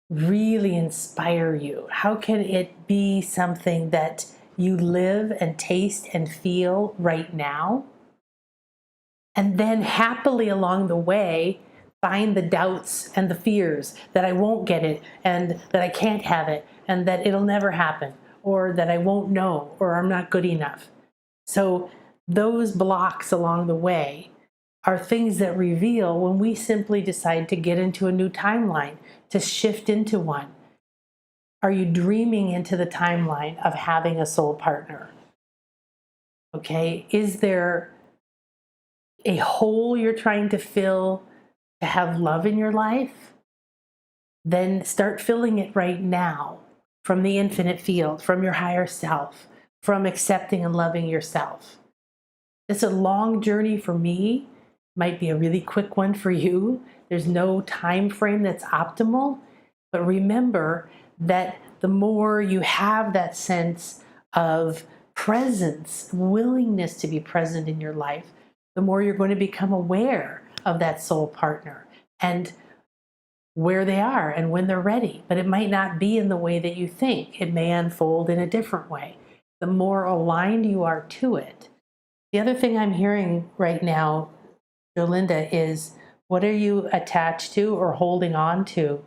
really inspire you? How can it be something that you live and taste and feel right now? And then happily along the way, find the doubts and the fears that I won't get it, and that I can't have it, and that it'll never happen, or that I won't know, or I'm not good enough. So those blocks along the way are things that reveal when we simply decide to get into a new timeline, to shift into one. Are you dreaming into the timeline of having a soul partner? Okay, is there a hole you're trying to fill to have love in your life? Then start filling it right now from the infinite field, from your higher self, from accepting and loving yourself. It's a long journey for me. Might be a really quick one for you. There's no time frame that's optimal. But remember that the more you have that sense of presence, willingness to be present in your life, the more you're going to become aware of that soul partner and where they are and when they're ready. But it might not be in the way that you think. It may unfold in a different way. The more aligned you are to it. The other thing I'm hearing right now, Jolinda, is what are you attached to or holding on to?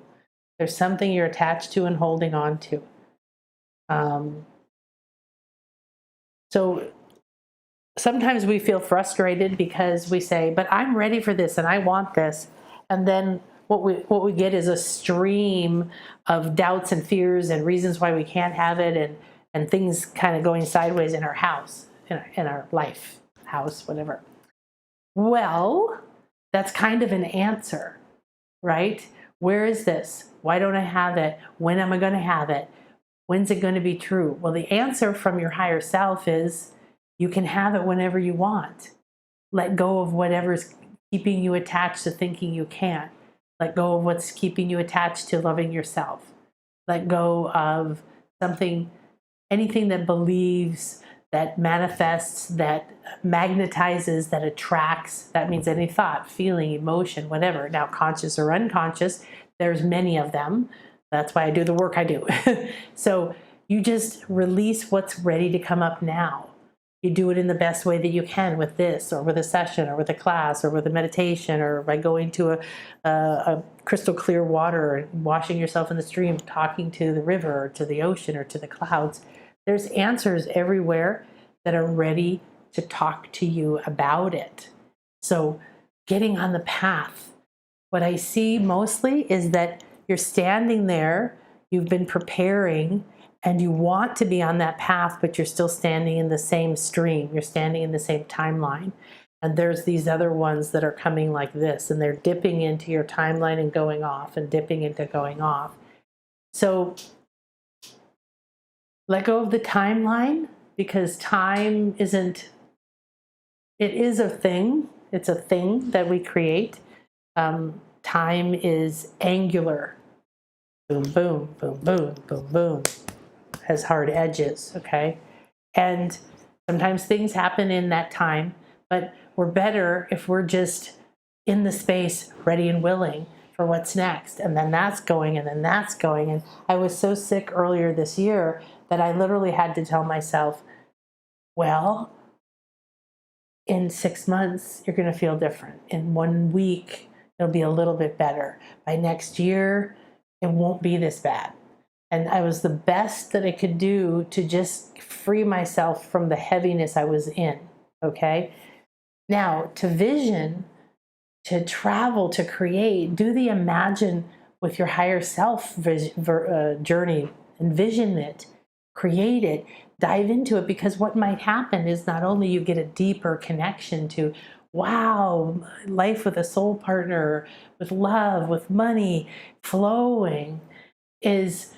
There's something you're attached to and holding on to. So sometimes we feel frustrated because we say, but I'm ready for this and I want this. And then what we get is a stream of doubts and fears and reasons why we can't have it, and things kind of going sideways in our house, in our life, house, whatever. Well, that's kind of an answer, right? Where is this? Why don't I have it? When am I going to have it? When's it going to be true? Well, the answer from your higher self is you can have it whenever you want. Let go of whatever's keeping you attached to thinking you can't. Let go of what's keeping you attached to loving yourself. Let go of anything that believes, that manifests, that magnetizes, that attracts. That means any thought, feeling, emotion, whatever. Now, conscious or unconscious, there's many of them. That's why I do the work I do. So you just release what's ready to come up now. You do it in the best way that you can with this, or with a session, or with a class, or with a meditation, or by going to a crystal clear water and washing yourself in the stream, talking to the river, or to the ocean, or to the clouds. There's answers everywhere that are ready to talk to you about it. So getting on the path. What I see mostly is that you're standing there, you've been preparing, and you want to be on that path, but you're still standing in the same stream. You're standing in the same timeline. And there's these other ones that are coming like this, and they're dipping into your timeline and going off, and dipping into going off. So let go of the timeline, because time isn't, it is a thing. It's a thing that we create. Time is angular. Boom, boom, boom, boom, boom, boom. Has hard edges, okay? And sometimes things happen in that time, but we're better if we're just in the space, ready and willing for what's next. And then that's going, and then that's going. And I was so sick earlier this year that I literally had to tell myself, well, in 6 months, you're going to feel different. In 1 week, it'll be a little bit better. By next year, it won't be this bad. And I was the best that I could do to just free myself from the heaviness I was in, okay? Now, to vision, to travel, to create, do the imagine with your higher self journey, envision it, create it, dive into it, because what might happen is not only you get a deeper connection to, wow, life with a soul partner, with love, with money flowing, is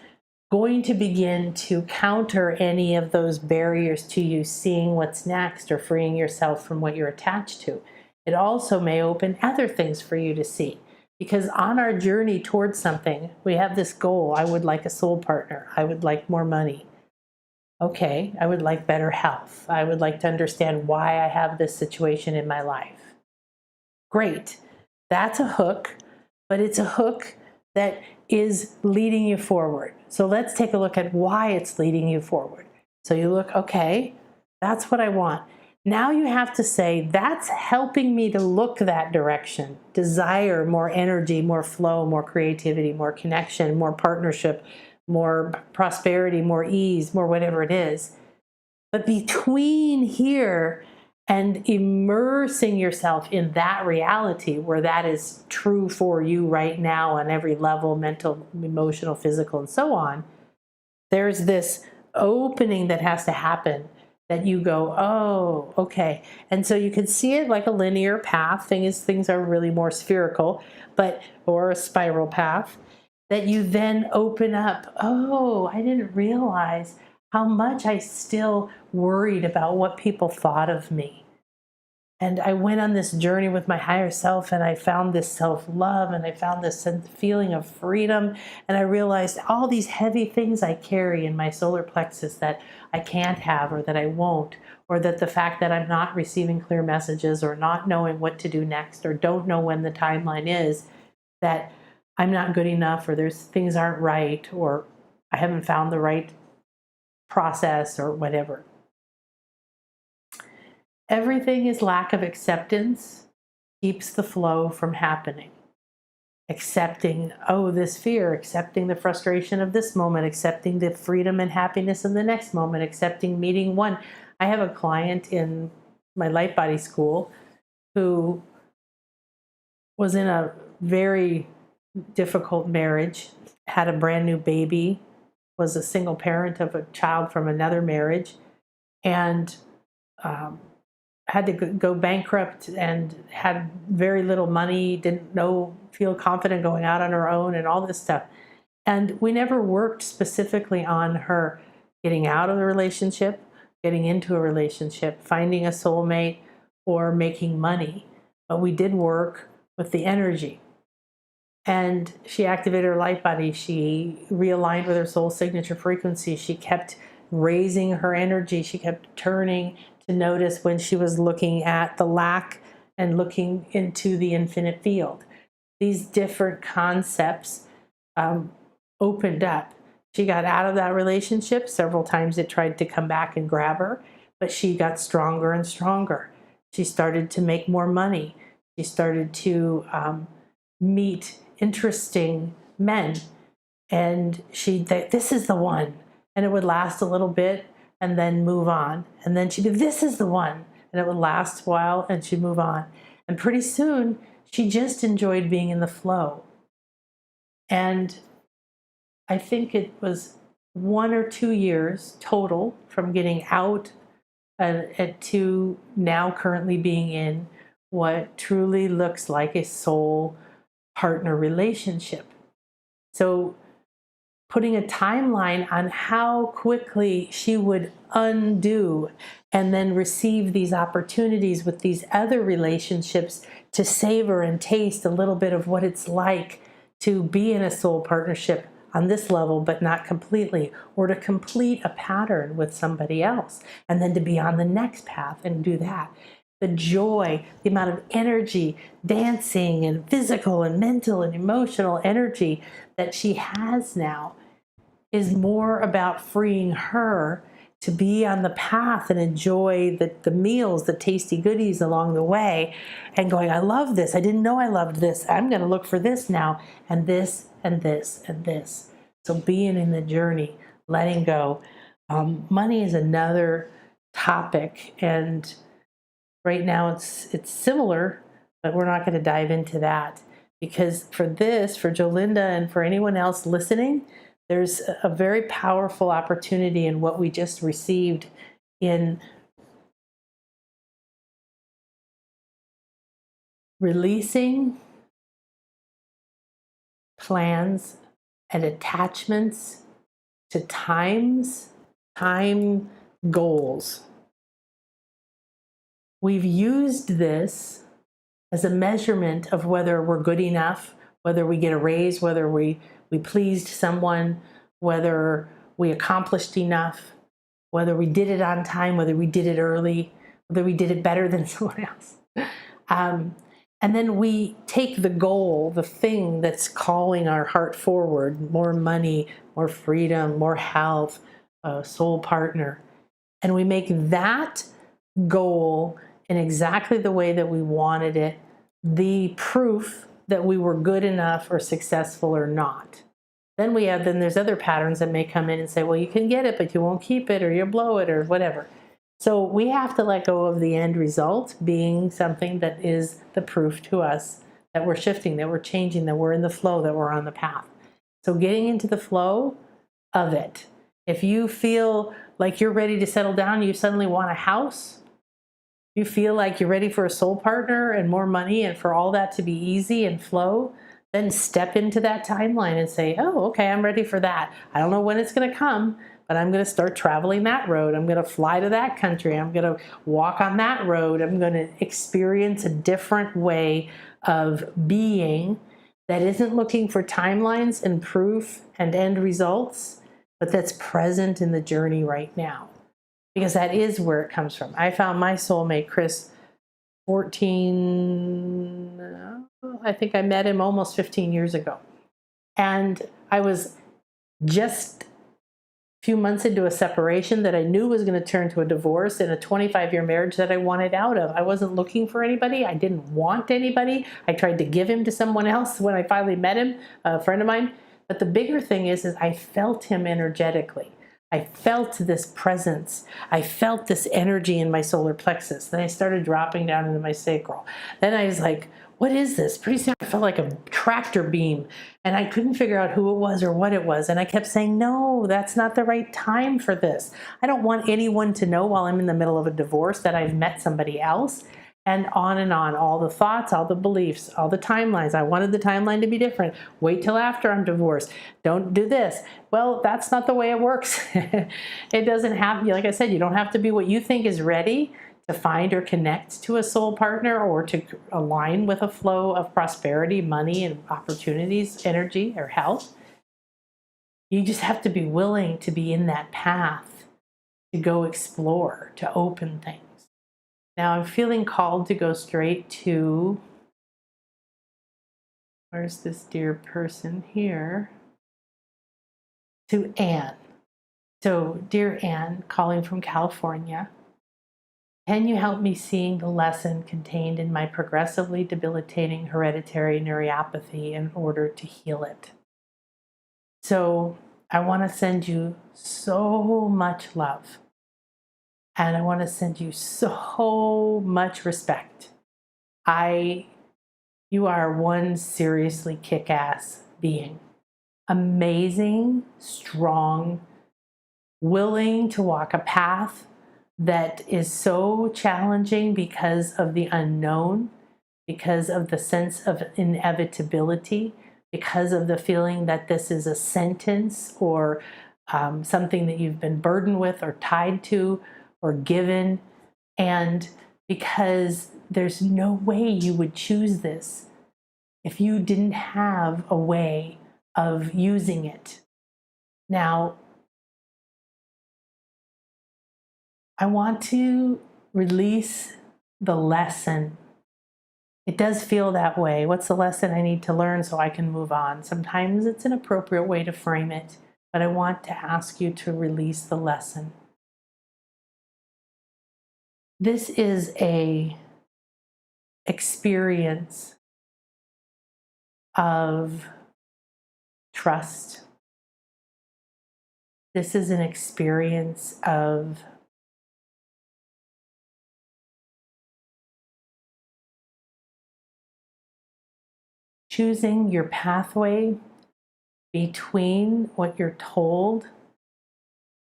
going to begin to counter any of those barriers to you seeing what's next or freeing yourself from what you're attached to. It also may open other things for you to see, because on our journey towards something, we have this goal. I would like a soul partner. I would like more money. Okay, I would like better health. I would like to understand why I have this situation in my life. Great. That's a hook, but it's a hook that is leading you forward. So let's take a look at why it's leading you forward. So you look, okay, that's what I want. Now you have to say, that's helping me to look that direction. Desire more energy, more flow, more creativity, more connection, more partnership, more prosperity, more ease, more whatever it is. But between here and immersing yourself in that reality where that is true for you right now on every level, mental, emotional, physical, and so on, there's this opening that has to happen that you go, oh, okay. And so you can see it like a linear path. Things are really more spherical, or a spiral path, that you then open up. Oh, I didn't realize how much I still worried about what people thought of me. And I went on this journey with my higher self, and I found this self-love, and I found this feeling of freedom. And I realized all these heavy things I carry in my solar plexus that I can't have, or that I won't, or that the fact that I'm not receiving clear messages, or not knowing what to do next, or don't know when the timeline is, that I'm not good enough, or things aren't right, or I haven't found the right process, or whatever. Everything is lack of acceptance keeps the flow from happening. Accepting, this fear, accepting the frustration of this moment, accepting the freedom and happiness of the next moment, accepting meeting one. I have a client in my light body school who was in a very difficult marriage, had a brand new baby, was a single parent of a child from another marriage, and had to go bankrupt, and had very little money, didn't feel confident going out on her own, and all this stuff. And we never worked specifically on her getting out of the relationship, getting into a relationship, finding a soulmate, or making money. But we did work with the energy. And she activated her light body. She realigned with her soul signature frequency. She kept raising her energy. She kept turning to notice when she was looking at the lack and looking into the infinite field. These different concepts opened up. She got out of that relationship. Several times it tried to come back and grab her, but she got stronger and stronger. She started to make more money. She started to meet interesting men, and she'd think, this is the one. And it would last a little bit and then move on. And then she'd be, this is the one. And it would last a while and she'd move on. And pretty soon, she just enjoyed being in the flow. And I think it was 1 or 2 years total from getting out to now currently being in what truly looks like a soul partner relationship. So putting a timeline on how quickly she would undo and then receive these opportunities with these other relationships to savor and taste a little bit of what it's like to be in a soul partnership on this level, but not completely, or to complete a pattern with somebody else, and then to be on the next path and do that. The joy, the amount of energy, dancing and physical and mental and emotional energy that she has now is more about freeing her to be on the path and enjoy the meals, the tasty goodies along the way, and going, I love this. I didn't know I loved this. I'm going to look for this now, and this, and this, and this. So being in the journey, letting go. Money is another topic, and right now it's similar, but we're not going to dive into that, because for Jolinda and for anyone else listening, there's a very powerful opportunity in what we just received in releasing plans and attachments to time goals. We've used this as a measurement of whether we're good enough, whether we get a raise, whether we pleased someone, whether we accomplished enough, whether we did it on time, whether we did it early, whether we did it better than someone else. And then we take the goal, the thing that's calling our heart forward, more money, more freedom, more health, a soul partner, and we make that goal in exactly the way that we wanted it, the proof that we were good enough or successful or not. Then there's other patterns that may come in and say, well, you can get it, but you won't keep it, or you'll blow it, or whatever. So we have to let go of the end result being something that is the proof to us that we're shifting, that we're changing, that we're in the flow, that we're on the path. So getting into the flow of it. If you feel like you're ready to settle down, you suddenly want a house, you feel like you're ready for a soul partner and more money and for all that to be easy and flow, then step into that timeline and say, oh, okay, I'm ready for that. I don't know when it's going to come, but I'm going to start traveling that road. I'm going to fly to that country. I'm going to walk on that road. I'm going to experience a different way of being that isn't looking for timelines and proof and end results, but that's present in the journey right now. Because that is where it comes from. I found my soulmate, Chris, I think I met him almost 15 years ago. And I was just a few months into a separation that I knew was going to turn to a divorce, in a 25-year marriage that I wanted out of. I wasn't looking for anybody. I didn't want anybody. I tried to give him to someone else when I finally met him, a friend of mine. But the bigger thing is I felt him energetically. I felt this presence. I felt this energy in my solar plexus. Then I started dropping down into my sacral. Then I was like, what is this? Pretty soon I felt like a tractor beam, and I couldn't figure out who it was or what it was. And I kept saying, no, that's not the right time for this. I don't want anyone to know while I'm in the middle of a divorce that I've met somebody else. And on, all the thoughts, all the beliefs, all the timelines. I wanted the timeline to be different. Wait till after I'm divorced. Don't do this. Well, that's not the way it works. It doesn't have, like I said, you don't have to be what you think is ready to find or connect to a soul partner or to align with a flow of prosperity, money, and opportunities, energy, or health. You just have to be willing to be in that path, to go explore, to open things. Now I'm feeling called to go straight to, where's this dear person here? To Anne. So dear Anne, calling from California. Can you help me seeing the lesson contained in my progressively debilitating hereditary neuropathy in order to heal it? So I want to send you so much love, and I want to send you so much respect. You are one seriously kick-ass being. Amazing, strong, willing to walk a path that is so challenging because of the unknown, because of the sense of inevitability, because of the feeling that this is a sentence or something that you've been burdened with or tied to or given, and because there's no way you would choose this if you didn't have a way of using it. Now, I want to release the lesson. It does feel that way. What's the lesson I need to learn so I can move on? Sometimes it's an appropriate way to frame it, but I want to ask you to release the lesson. This is a experience of trust. This is an experience of choosing your pathway between what you're told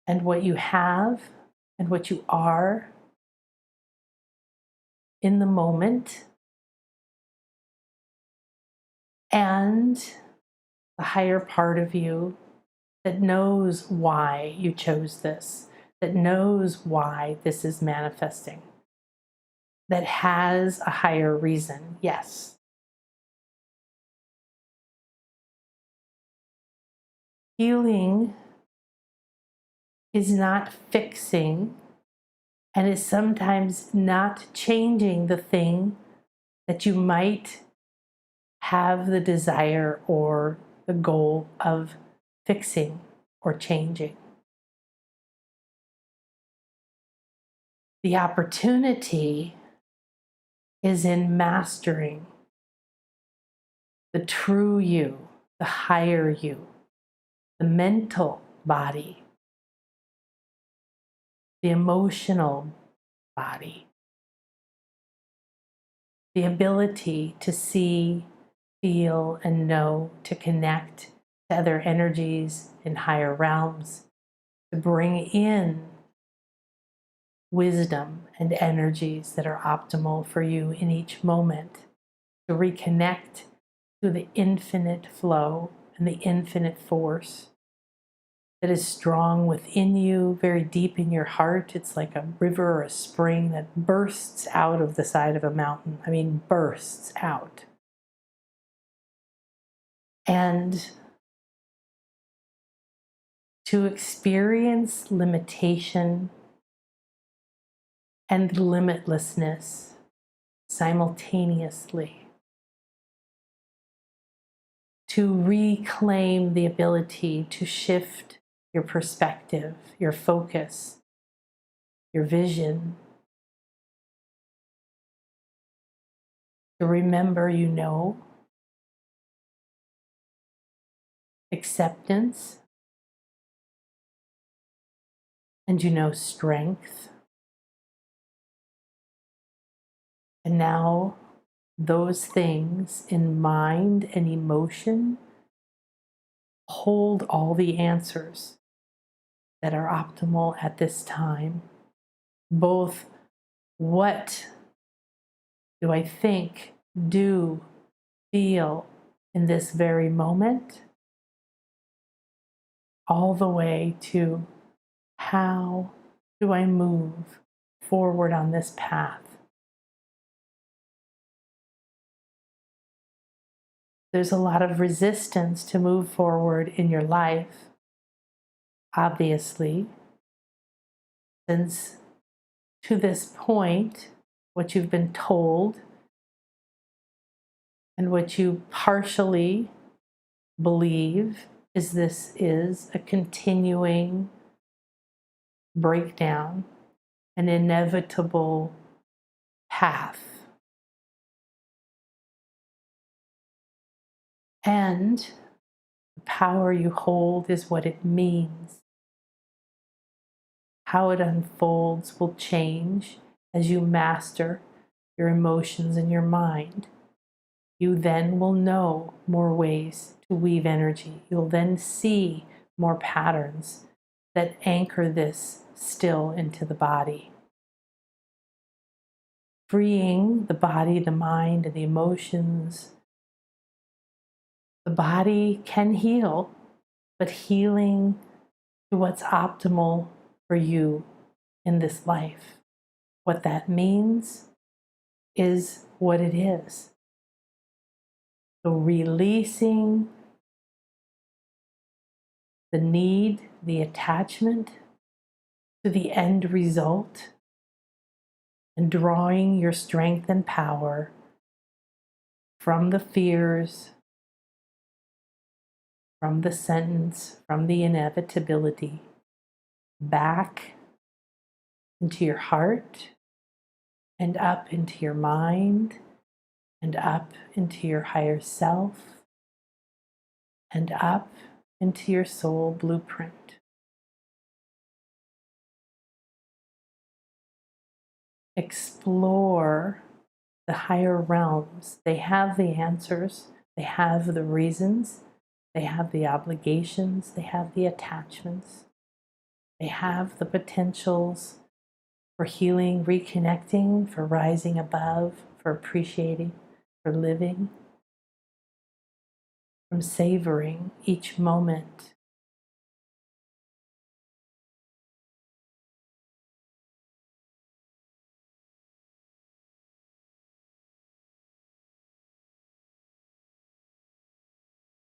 and what you have and what you are in the moment, and the higher part of you that knows why you chose this, that knows why this is manifesting, that has a higher reason. Yes. Healing is not fixing and is sometimes not changing the thing that you might have the desire or the goal of fixing or changing. The opportunity is in mastering the true you, the higher you, the mental body, the emotional body, the ability to see, feel, and know, to connect to other energies in higher realms, to bring in wisdom and energies that are optimal for you in each moment, to reconnect to the infinite flow and the infinite force that is strong within you, very deep in your heart. It's like a river or a spring that bursts out of the side of a mountain. I mean, bursts out. And to experience limitation and limitlessness simultaneously, to reclaim the ability to shift your perspective, your focus, your vision, to remember you know, acceptance, and you know strength. And now those things in mind and emotion hold all the answers that are optimal at this time. Both what do I think, do, feel in this very moment, all the way to how do I move forward on this path. There's a lot of resistance to move forward in your life, obviously, since to this point, what you've been told and what you partially believe is this is a continuing breakdown an inevitable path. And the power you hold is what it means. How it unfolds will change as you master your emotions and your mind. You then will know more ways to weave energy. You'll then see more patterns that anchor this still into the body. Freeing the body, the mind, and the emotions. The body can heal, but healing to what's optimal for you in this life. What that means is what it is. So releasing the need, the attachment to the end result, and drawing your strength and power from the fears, from the sentence, from the inevitability, back into your heart and up into your mind and up into your higher self and up into your soul blueprint. Explore the higher realms. They have the answers, they have the reasons, they have the obligations, they have the attachments, they have the potentials for healing, reconnecting, for rising above, for appreciating, for living, from savoring each moment.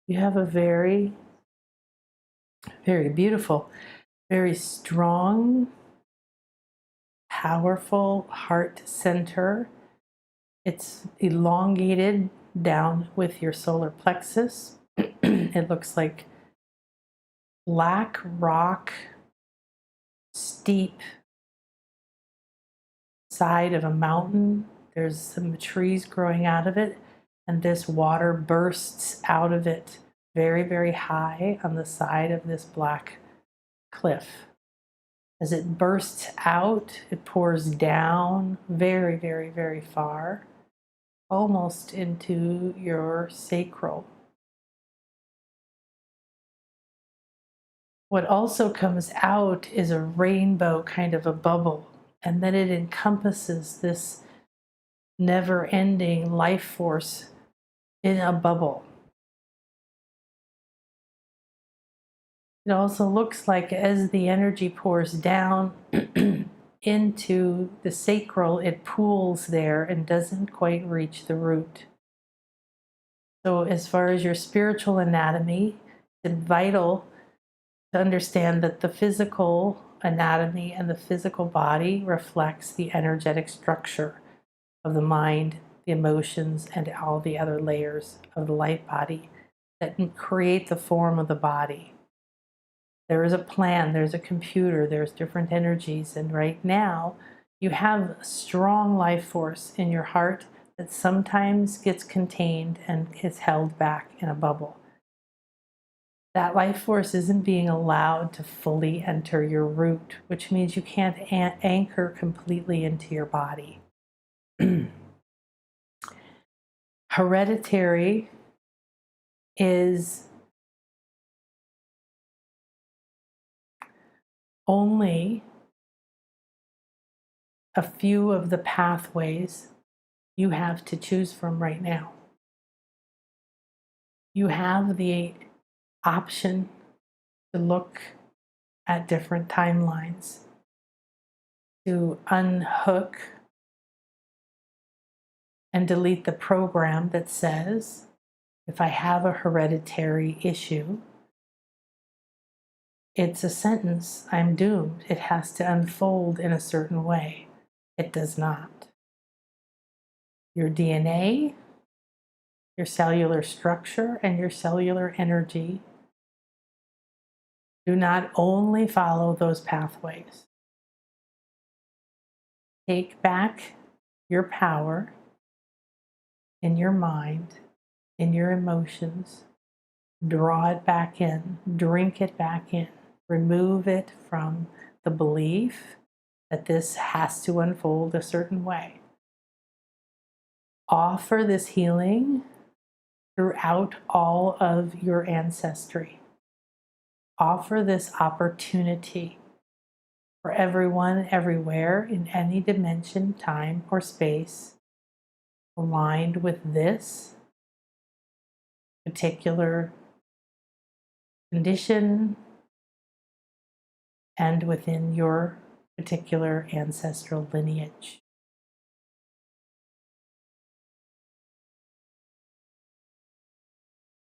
You have a very, very beautiful, very strong, powerful heart center. It's elongated down with your solar plexus. It looks like black rock, steep side of a mountain. There's some trees growing out of it, and this water bursts out of it very, very high on the side of this black cliff. As it bursts out, it pours down very, very, very far, almost into your sacral. What also comes out is a rainbow kind of a bubble, and then it encompasses this never-ending life force in a bubble. It also looks like as the energy pours down into the sacral, it pools there and doesn't quite reach the root. So as far as your spiritual anatomy, it's vital to understand that the physical anatomy and the physical body reflects the energetic structure of the mind, the emotions, and all the other layers of the light body that create the form of the body. There is a plan, there's a computer, there's different energies, and right now you have a strong life force in your heart that sometimes gets contained and is held back in a bubble. That life force isn't being allowed to fully enter your root, which means you can't anchor completely into your body. Hereditary is only a few of the pathways you have to choose from right now. You have the option to look at different timelines, to unhook and delete the program that says, if I have a hereditary issue, it's a sentence, I'm doomed. It has to unfold in a certain way. It does not. Your DNA, your cellular structure, and your cellular energy do not only follow those pathways. Take back your power in your mind, in your emotions. Draw it back in, drink it back in, remove it from the belief that this has to unfold a certain way. Offer this healing throughout all of your ancestry. Offer this opportunity for everyone, everywhere, in any dimension, time, or space, aligned with this particular condition and within your particular ancestral lineage.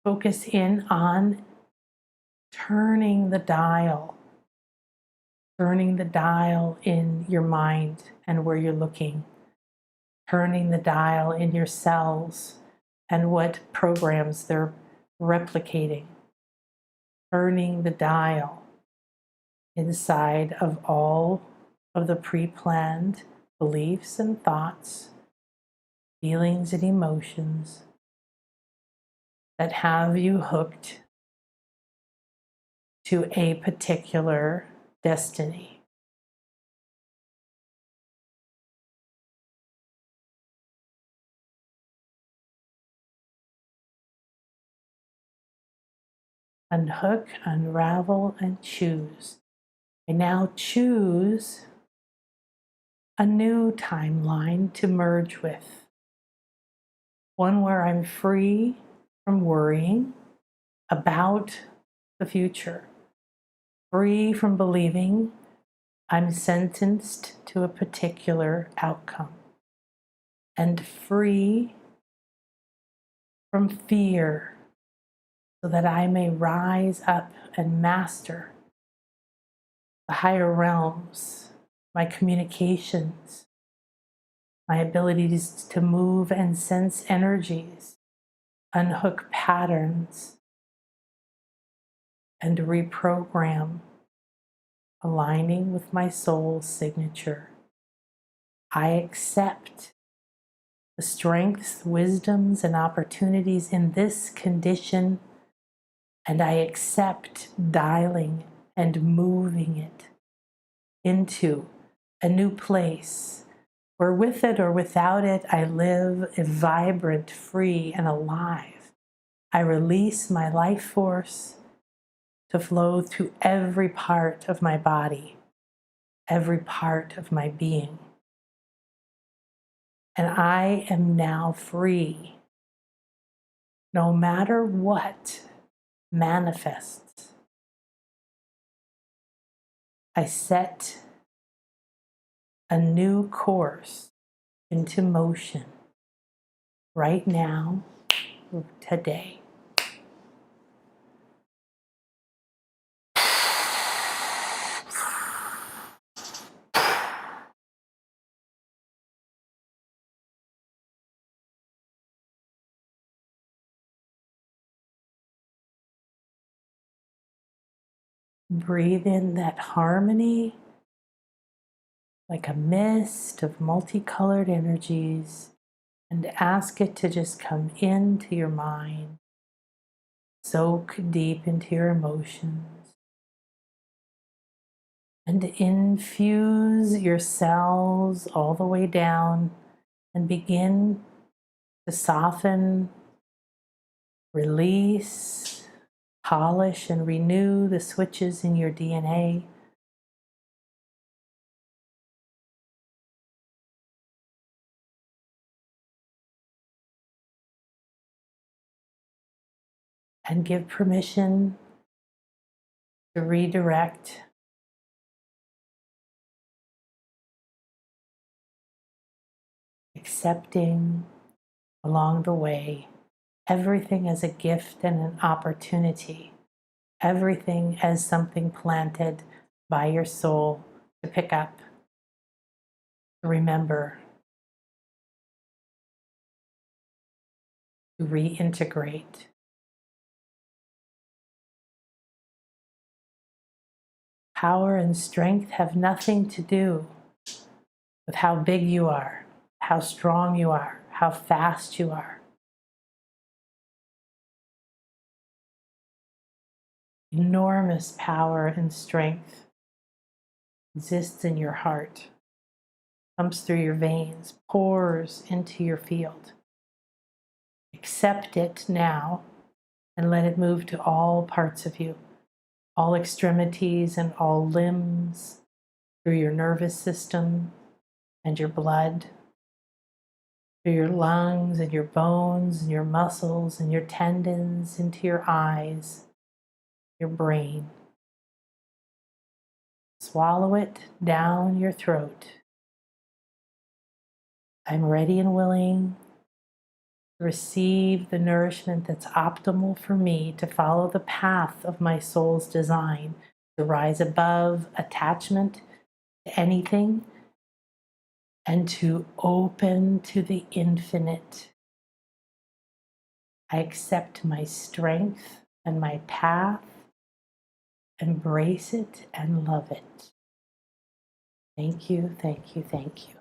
Focus in on turning the dial in your mind and where you're looking, turning the dial in your cells and what programs they're replicating, turning the dial inside of all of the pre-planned beliefs and thoughts, feelings and emotions that have you hooked to a particular destiny. Unhook, unravel, and choose. I now choose a new timeline to merge with, one where I'm free from worrying about the future, free from believing I'm sentenced to a particular outcome, and free from fear so that I may rise up and master the higher realms, my communications, my abilities to move and sense energies, unhook patterns, and reprogram, aligning with my soul's signature. I accept the strengths, wisdoms, and opportunities in this condition, and I accept dialing and moving it into a new place where, with it or without it, I live a vibrant, free, and alive. I release my life force to flow through every part of my body, every part of my being. And I am now free, no matter what manifests. I set a new course into motion right now, today. Breathe in that harmony like a mist of multicolored energies, and ask it to just come into your mind, soak deep into your emotions, and infuse your cells all the way down and begin to soften, release, polish, and renew the switches in your DNA. And give permission to redirect, accepting along the way everything as a gift and an opportunity, everything as something planted by your soul to pick up, to remember, to reintegrate. Power and strength have nothing to do with how big you are, how strong you are, how fast you are. Enormous power and strength exists in your heart, comes through your veins, pours into your field. Accept it now and let it move to all parts of you, all extremities and all limbs, through your nervous system and your blood, through your lungs and your bones and your muscles and your tendons, into your eyes, your brain. Swallow it down your throat. I'm ready and willing to receive the nourishment that's optimal for me to follow the path of my soul's design, to rise above attachment to anything and to open to the infinite. I accept my strength and my path, embrace it and love it. Thank you, thank you, thank you.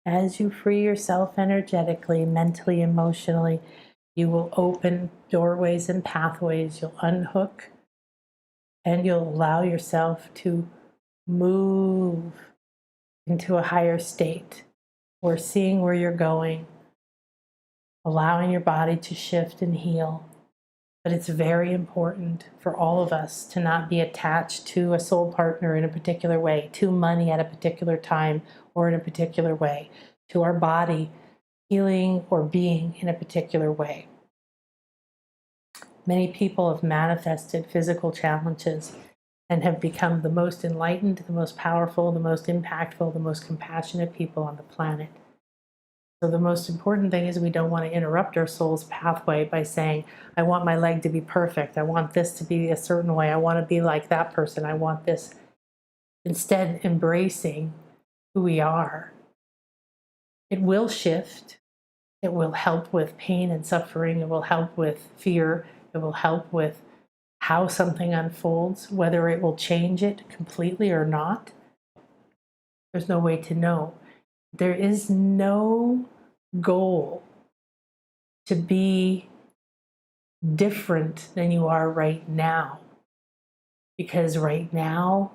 As you free yourself energetically, mentally, emotionally, you will open doorways and pathways. You'll unhook and you'll allow yourself to move into a higher state, or seeing where you're going, allowing your body to shift and heal. But it's very important for all of us to not be attached to a soul partner in a particular way, to money at a particular time or in a particular way, to our body healing or being in a particular way. Many people have manifested physical challenges and have become the most enlightened, the most powerful, the most impactful, the most compassionate people on the planet. So the most important thing is we don't want to interrupt our soul's pathway by saying, I want my leg to be perfect. I want this to be a certain way. I want to be like that person. I want this. Instead, embracing who we are. It will shift. It will help with pain and suffering. It will help with fear. It will help with how something unfolds, whether it will change it completely or not. There's no way to know. There is no goal to be different than you are right now. Because right now,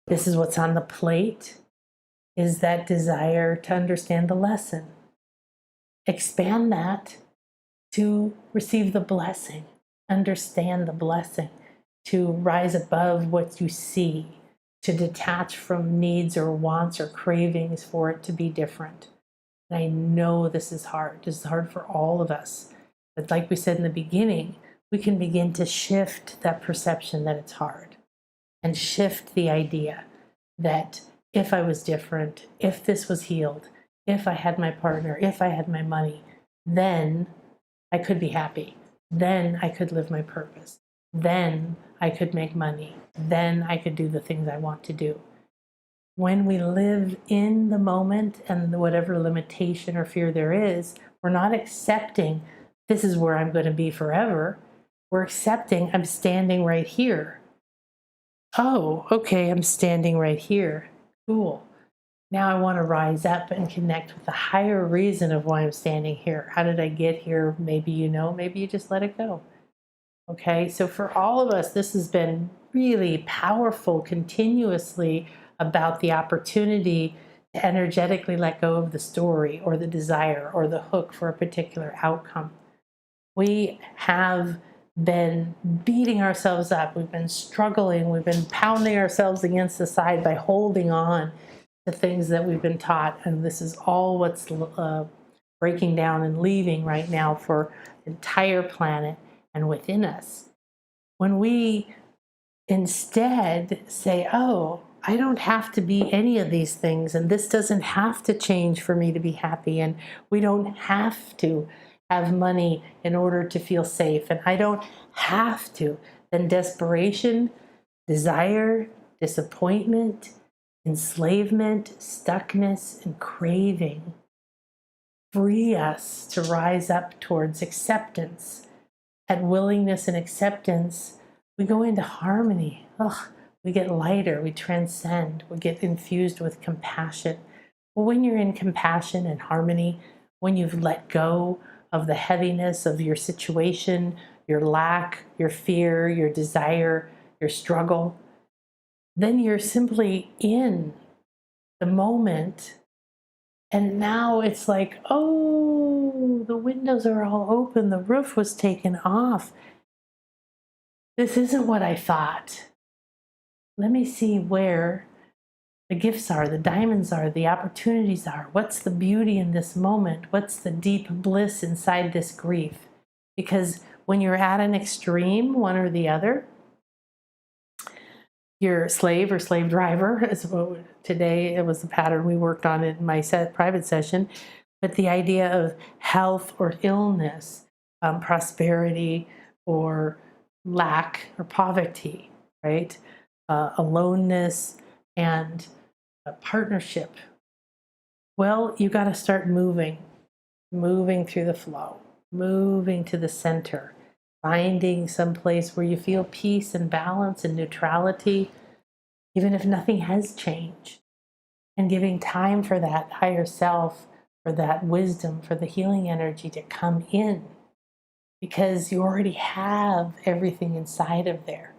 this is what's on the plate, is that desire to understand the lesson. Expand that to receive the blessing, understand the blessing, to rise above what you see, to detach from needs or wants or cravings for it to be different. And I know this is hard. This is hard for all of us. But like we said in the beginning, we can begin to shift that perception that it's hard and shift the idea that if I was different, if this was healed, if I had my partner, if I had my money, then I could be happy. Then I could live my purpose. Then I could make money. Then I could do the things I want to do. When we live in the moment and whatever limitation or fear there is, we're not accepting this is where I'm going to be forever. We're accepting I'm standing right here. Oh, okay, I'm standing right here. Cool. Now I want to rise up and connect with the higher reason of why I'm standing here. How did I get here? Maybe you know, maybe you just let it go. Okay, so for all of us, this has been really powerful continuously about the opportunity to energetically let go of the story or the desire or the hook for a particular outcome. We have been beating ourselves up. We've been struggling. We've been pounding ourselves against the side by holding on to things that we've been taught. And this is all what's breaking down and leaving right now for the entire planet and within us. When we instead say, oh, I don't have to be any of these things, and this doesn't have to change for me to be happy, and we don't have to have money in order to feel safe, and I don't have to, then desperation, desire, disappointment, enslavement, stuckness, and craving free us to rise up towards acceptance. At willingness and acceptance, we go into harmony. We get lighter, we transcend, we get infused with compassion. Well, when you're in compassion and harmony, when you've let go of the heaviness of your situation, your lack, your fear, your desire, your struggle, then you're simply in the moment. And now it's like, oh, the windows are all open, the roof was taken off. This isn't what I thought. Let me see where the gifts are, the diamonds are, the opportunities are. What's the beauty in this moment? What's the deep bliss inside this grief? Because when you're at an extreme, one or the other, you're slave or slave driver. Today it was the pattern we worked on in my private session. But the idea of health or illness, prosperity or lack or poverty, right? Aloneness and partnership. Well, you got to start moving through the flow, moving to the center, finding some place where you feel peace and balance and neutrality, even if nothing has changed, and giving time for that higher self, for that wisdom, for the healing energy to come in, because you already have everything inside of there.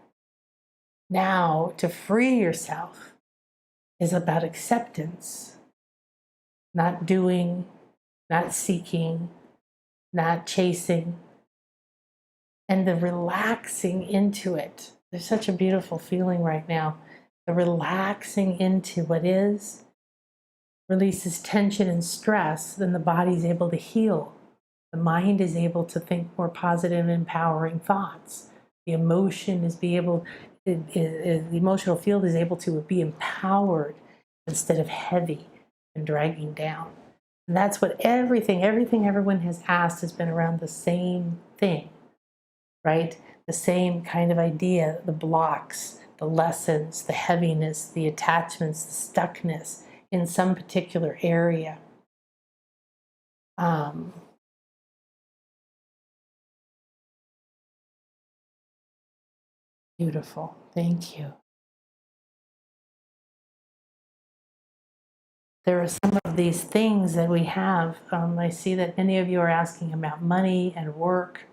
Now, to free yourself is about acceptance, not doing, not seeking, not chasing, and the relaxing into it. There's such a beautiful feeling right now. The relaxing into what is releases tension and stress, then the body's able to heal. The mind is able to think more positive, empowering thoughts. The emotion is the emotional field is able to be empowered instead of heavy and dragging down. And that's what everything everyone has asked has been around the same thing, right? The same kind of idea, the blocks, the lessons, the heaviness, the attachments, the stuckness in some particular area. Beautiful. Thank you. There are some of these things that we have. I see that many of you are asking about money and work,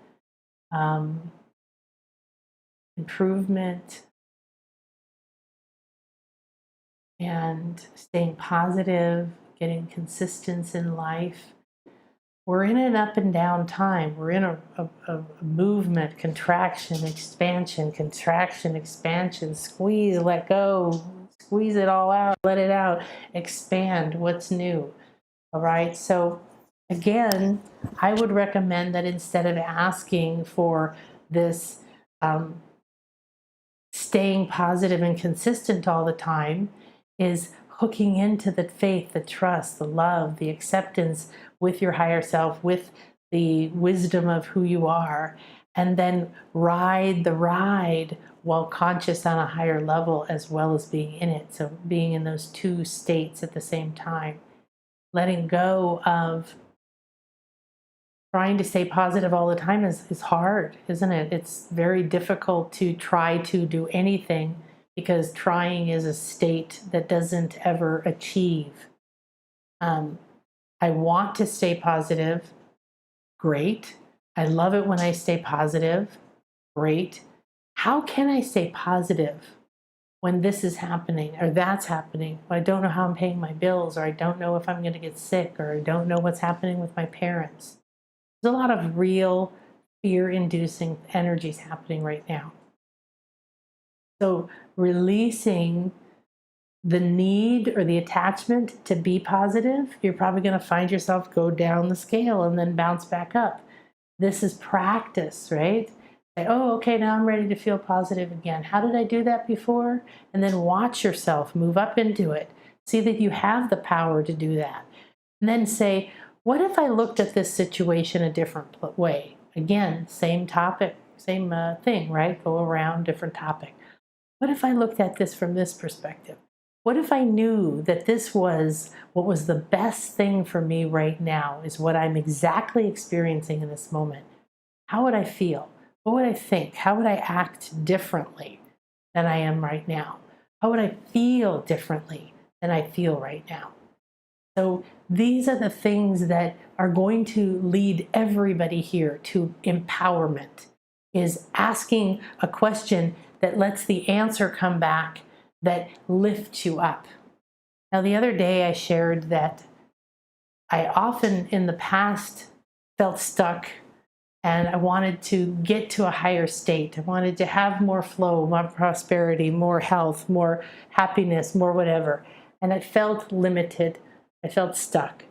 improvement, and staying positive, getting consistency in life. We're in an up and down time. We're in a movement, contraction, expansion, squeeze, let go, squeeze it all out, let it out, expand, what's new, all right? So again, I would recommend that instead of asking for this staying positive and consistent all the time, is hooking into the faith, the trust, the love, the acceptance with your higher self, with the wisdom of who you are, and then ride the ride while conscious on a higher level as well as being in it. So being in those two states at the same time. Letting go of trying to stay positive all the time is hard, isn't it? It's very difficult to try to do anything because trying is a state that doesn't ever achieve. I want to stay positive. Great. I love it when I stay positive. Great. How can I stay positive when this is happening or that's happening? I don't know how I'm paying my bills, or I don't know if I'm going to get sick, or I don't know what's happening with my parents. There's a lot of real fear-inducing energies happening right now. So releasing the need or the attachment to be positive, you're probably going to find yourself go down the scale and then bounce back up. This is practice, right? Say, oh, okay, now I'm ready to feel positive again. How did I do that before? And then watch yourself move up into it. See that you have the power to do that. And then say, what if I looked at this situation a different way? Again, same topic, same thing, right? Go around, different topic. What if I looked at this from this perspective? What if I knew that this was what was the best thing for me right now, is what I'm exactly experiencing in this moment? How would I feel? What would I think? How would I act differently than I am right now? How would I feel differently than I feel right now? So these are the things that are going to lead everybody here to empowerment, is asking a question that lets the answer come back, that lifts you up. Now, the other day I shared that I often in the past felt stuck and I wanted to get to a higher state. I wanted to have more flow, more prosperity, more health, more happiness, more whatever. And I felt limited. I felt stuck.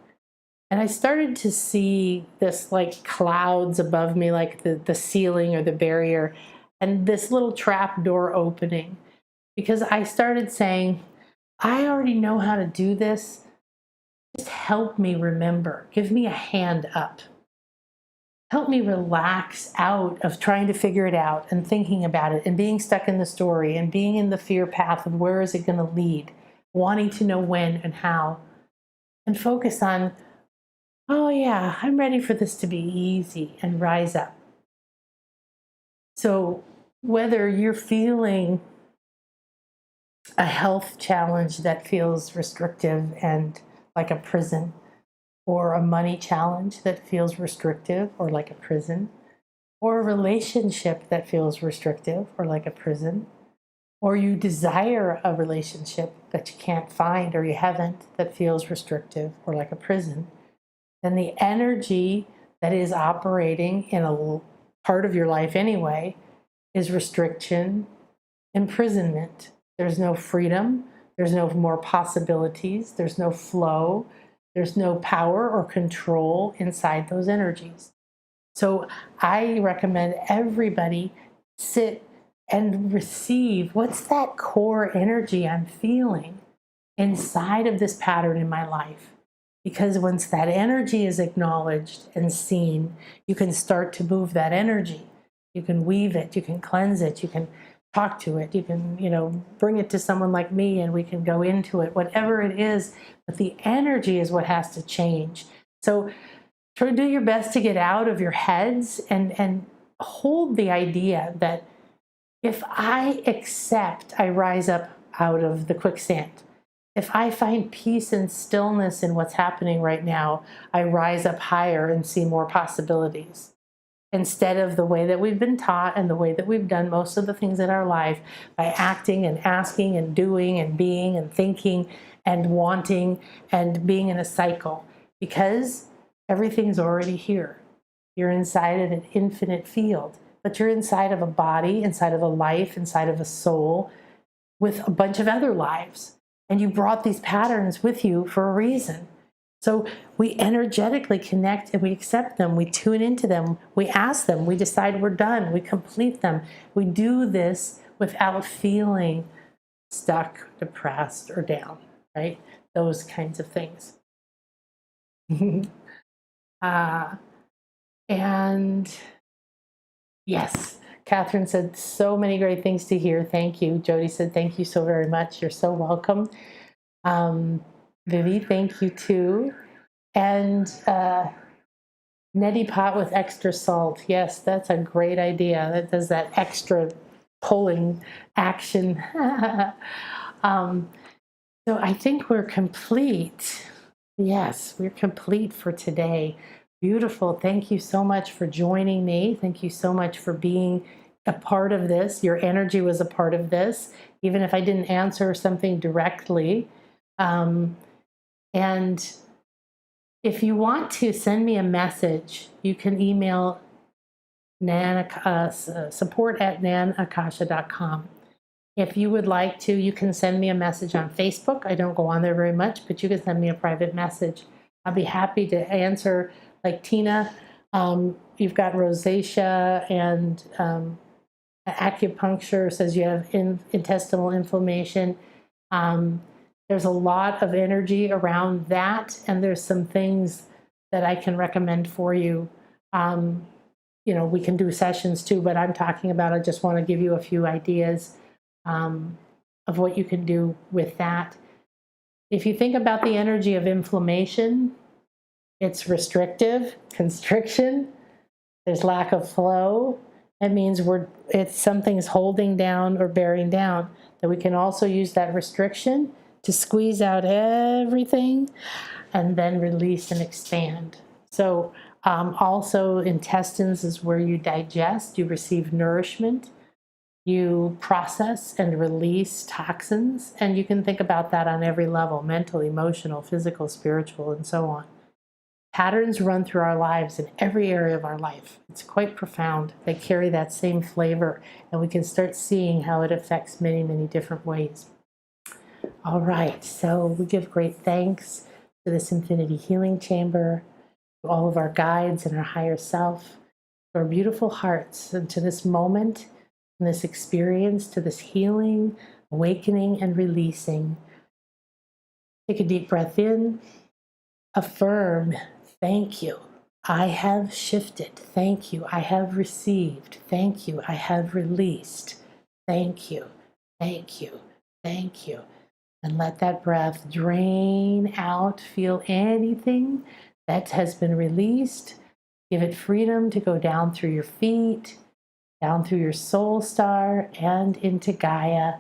And I started to see this like clouds above me, like the ceiling or the barrier, and this little trap door opening. Because I started saying, I already know how to do this. Just help me remember. Give me a hand up. Help me relax out of trying to figure it out and thinking about it and being stuck in the story and being in the fear path of where is it going to lead, wanting to know when and how, and focus on, oh yeah, I'm ready for this to be easy, and rise up. So whether you're feeling a health challenge that feels restrictive and like a prison, or a money challenge that feels restrictive or like a prison, or a relationship that feels restrictive or like a prison, or you desire a relationship that you can't find or you haven't that feels restrictive or like a prison, then the energy that is operating in a part of your life anyway is restriction, imprisonment. There's no freedom, there's no more possibilities, there's no flow, there's no power or control inside those energies. So I recommend everybody sit and receive, what's that core energy I'm feeling inside of this pattern in my life? Because once that energy is acknowledged and seen, you can start to move that energy. You can weave it, you can cleanse it, you can talk to it, you can, bring it to someone like me and we can go into it, whatever it is, but the energy is what has to change. So try to do your best to get out of your heads and hold the idea that if I accept, I rise up out of the quicksand. If I find peace and stillness in what's happening right now, I rise up higher and see more possibilities. Instead of the way that we've been taught and the way that we've done most of the things in our life, by acting and asking and doing and being and thinking and wanting and being in a cycle, because everything's already here. You're inside of an infinite field, but you're inside of a body, inside of a life, inside of a soul with a bunch of other lives. And you brought these patterns with you for a reason. So we energetically connect and we accept them, we tune into them, we ask them, we decide we're done, we complete them. We do this without feeling stuck, depressed, or down, right? Those kinds of things. And yes, Catherine said so many great things to hear. Thank you. Jody said, thank you so very much. You're so welcome. Vivi, thank you too. And neti pot with extra salt. Yes, that's a great idea. That does that extra pulling action. So I think we're complete. Yes, we're complete for today. Beautiful. Thank you so much for joining me. Thank you so much for being a part of this. Your energy was a part of this, even if I didn't answer something directly. And if you want to send me a message, you can email support@nanakasha.com. If you would like to, you can send me a message on Facebook. I don't go on there very much, but you can send me a private message. I'll be happy to answer. Like Tina, you've got rosacea and acupuncture says you have intestinal inflammation. There's a lot of energy around that, and there's some things that I can recommend for you. We can do sessions too, but I'm talking about, I just want to give you a few ideas of of what you can do with that. If you think about the energy of inflammation, it's restrictive, constriction, there's lack of flow. That means it's something's holding down or bearing down. That we can also use that restriction to squeeze out everything and then release and expand. So also intestines is where you digest, you receive nourishment, you process and release toxins, and you can think about that on every level: mental, emotional, physical, spiritual, and so on. Patterns run through our lives in every area of our life. It's quite profound. They carry that same flavor, and we can start seeing how it affects many, many different ways. All right, so we give great thanks to this Infinity Healing Chamber, to all of our guides and our higher self, to our beautiful hearts, and to this moment, and this experience, to this healing, awakening, and releasing. Take a deep breath in. Affirm, thank you. I have shifted. Thank you. I have received. Thank you. I have released. Thank you. Thank you. Thank you. And let that breath drain out. Feel anything that has been released. Give it freedom to go down through your feet, down through your soul star, and into Gaia.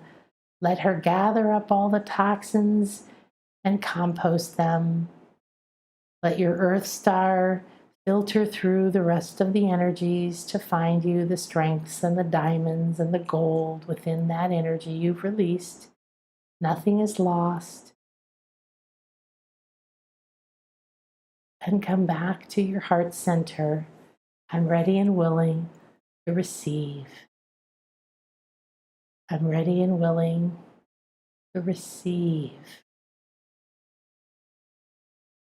Let her gather up all the toxins and compost them. Let your earth star filter through the rest of the energies to find you the strengths and the diamonds and the gold within that energy you've released. Nothing is lost. And come back to your heart center. I'm ready and willing to receive. I'm ready and willing to receive.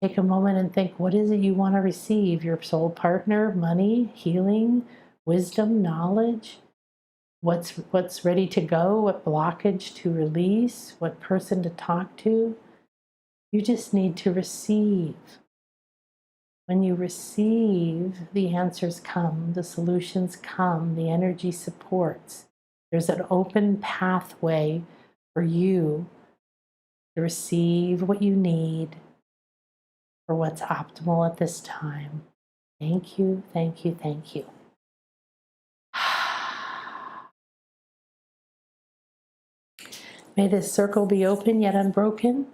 Take a moment and think, what is it you want to receive? Your soul partner, money, healing, wisdom, knowledge? What's ready to go? What blockage to release? What person to talk to? You just need to receive. When you receive, the answers come, the solutions come, the energy supports. There's an open pathway for you to receive what you need for what's optimal at this time. Thank you, thank you, thank you. May this circle be open yet unbroken.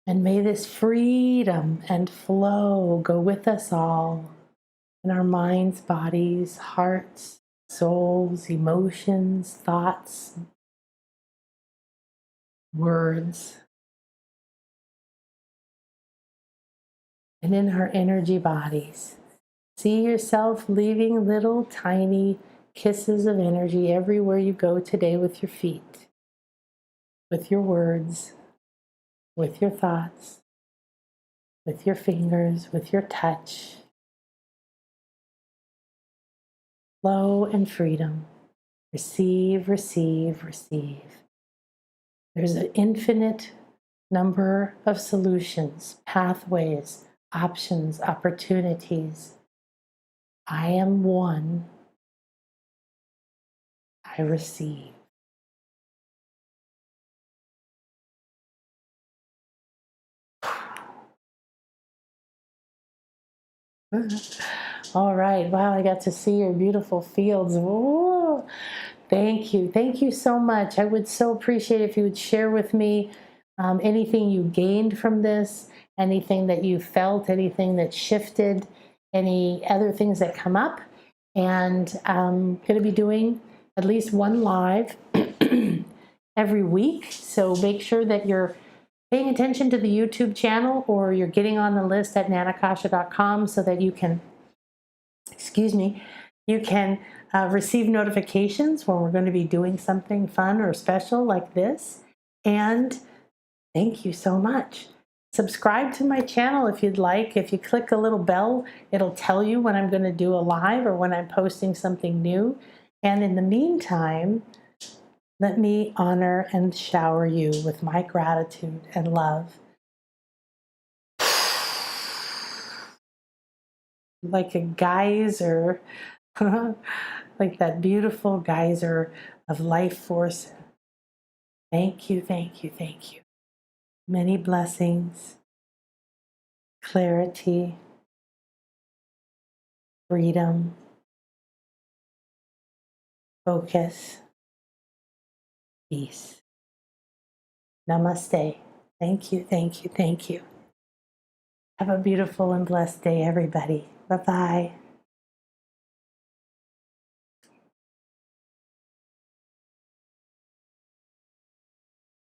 And may this freedom and flow go with us all in our minds, bodies, hearts, souls, emotions, thoughts, words, and in our energy bodies. See yourself leaving little tiny kisses of energy everywhere you go today with your feet, with your words, with your thoughts, with your fingers, with your touch. Flow and freedom. Receive, receive, receive. There's an infinite number of solutions, pathways, options, opportunities. I am one. I receive. All right. Wow, I got to see your beautiful fields. Whoa. Thank you. Thank you so much. I would so appreciate if you would share with me anything you gained from this, anything that you felt, anything that shifted, any other things that come up. And I'm going to be doing at least one live every week. So make sure that you're paying attention to the YouTube channel, or you're getting on the list at nanakasha.com so that you can, receive notifications when we're going to be doing something fun or special like this. And thank you so much. Subscribe to my channel if you'd like. If you click the little bell, it'll tell you when I'm going to do a live or when I'm posting something new. And in the meantime, let me honor and shower you with my gratitude and love. Like a geyser, like that beautiful geyser of life force Thank you, thank you, thank you. Many blessings, clarity, freedom, focus, peace. Namaste. Thank you, thank you, thank you. Have a beautiful and blessed day, everybody. Bye-bye.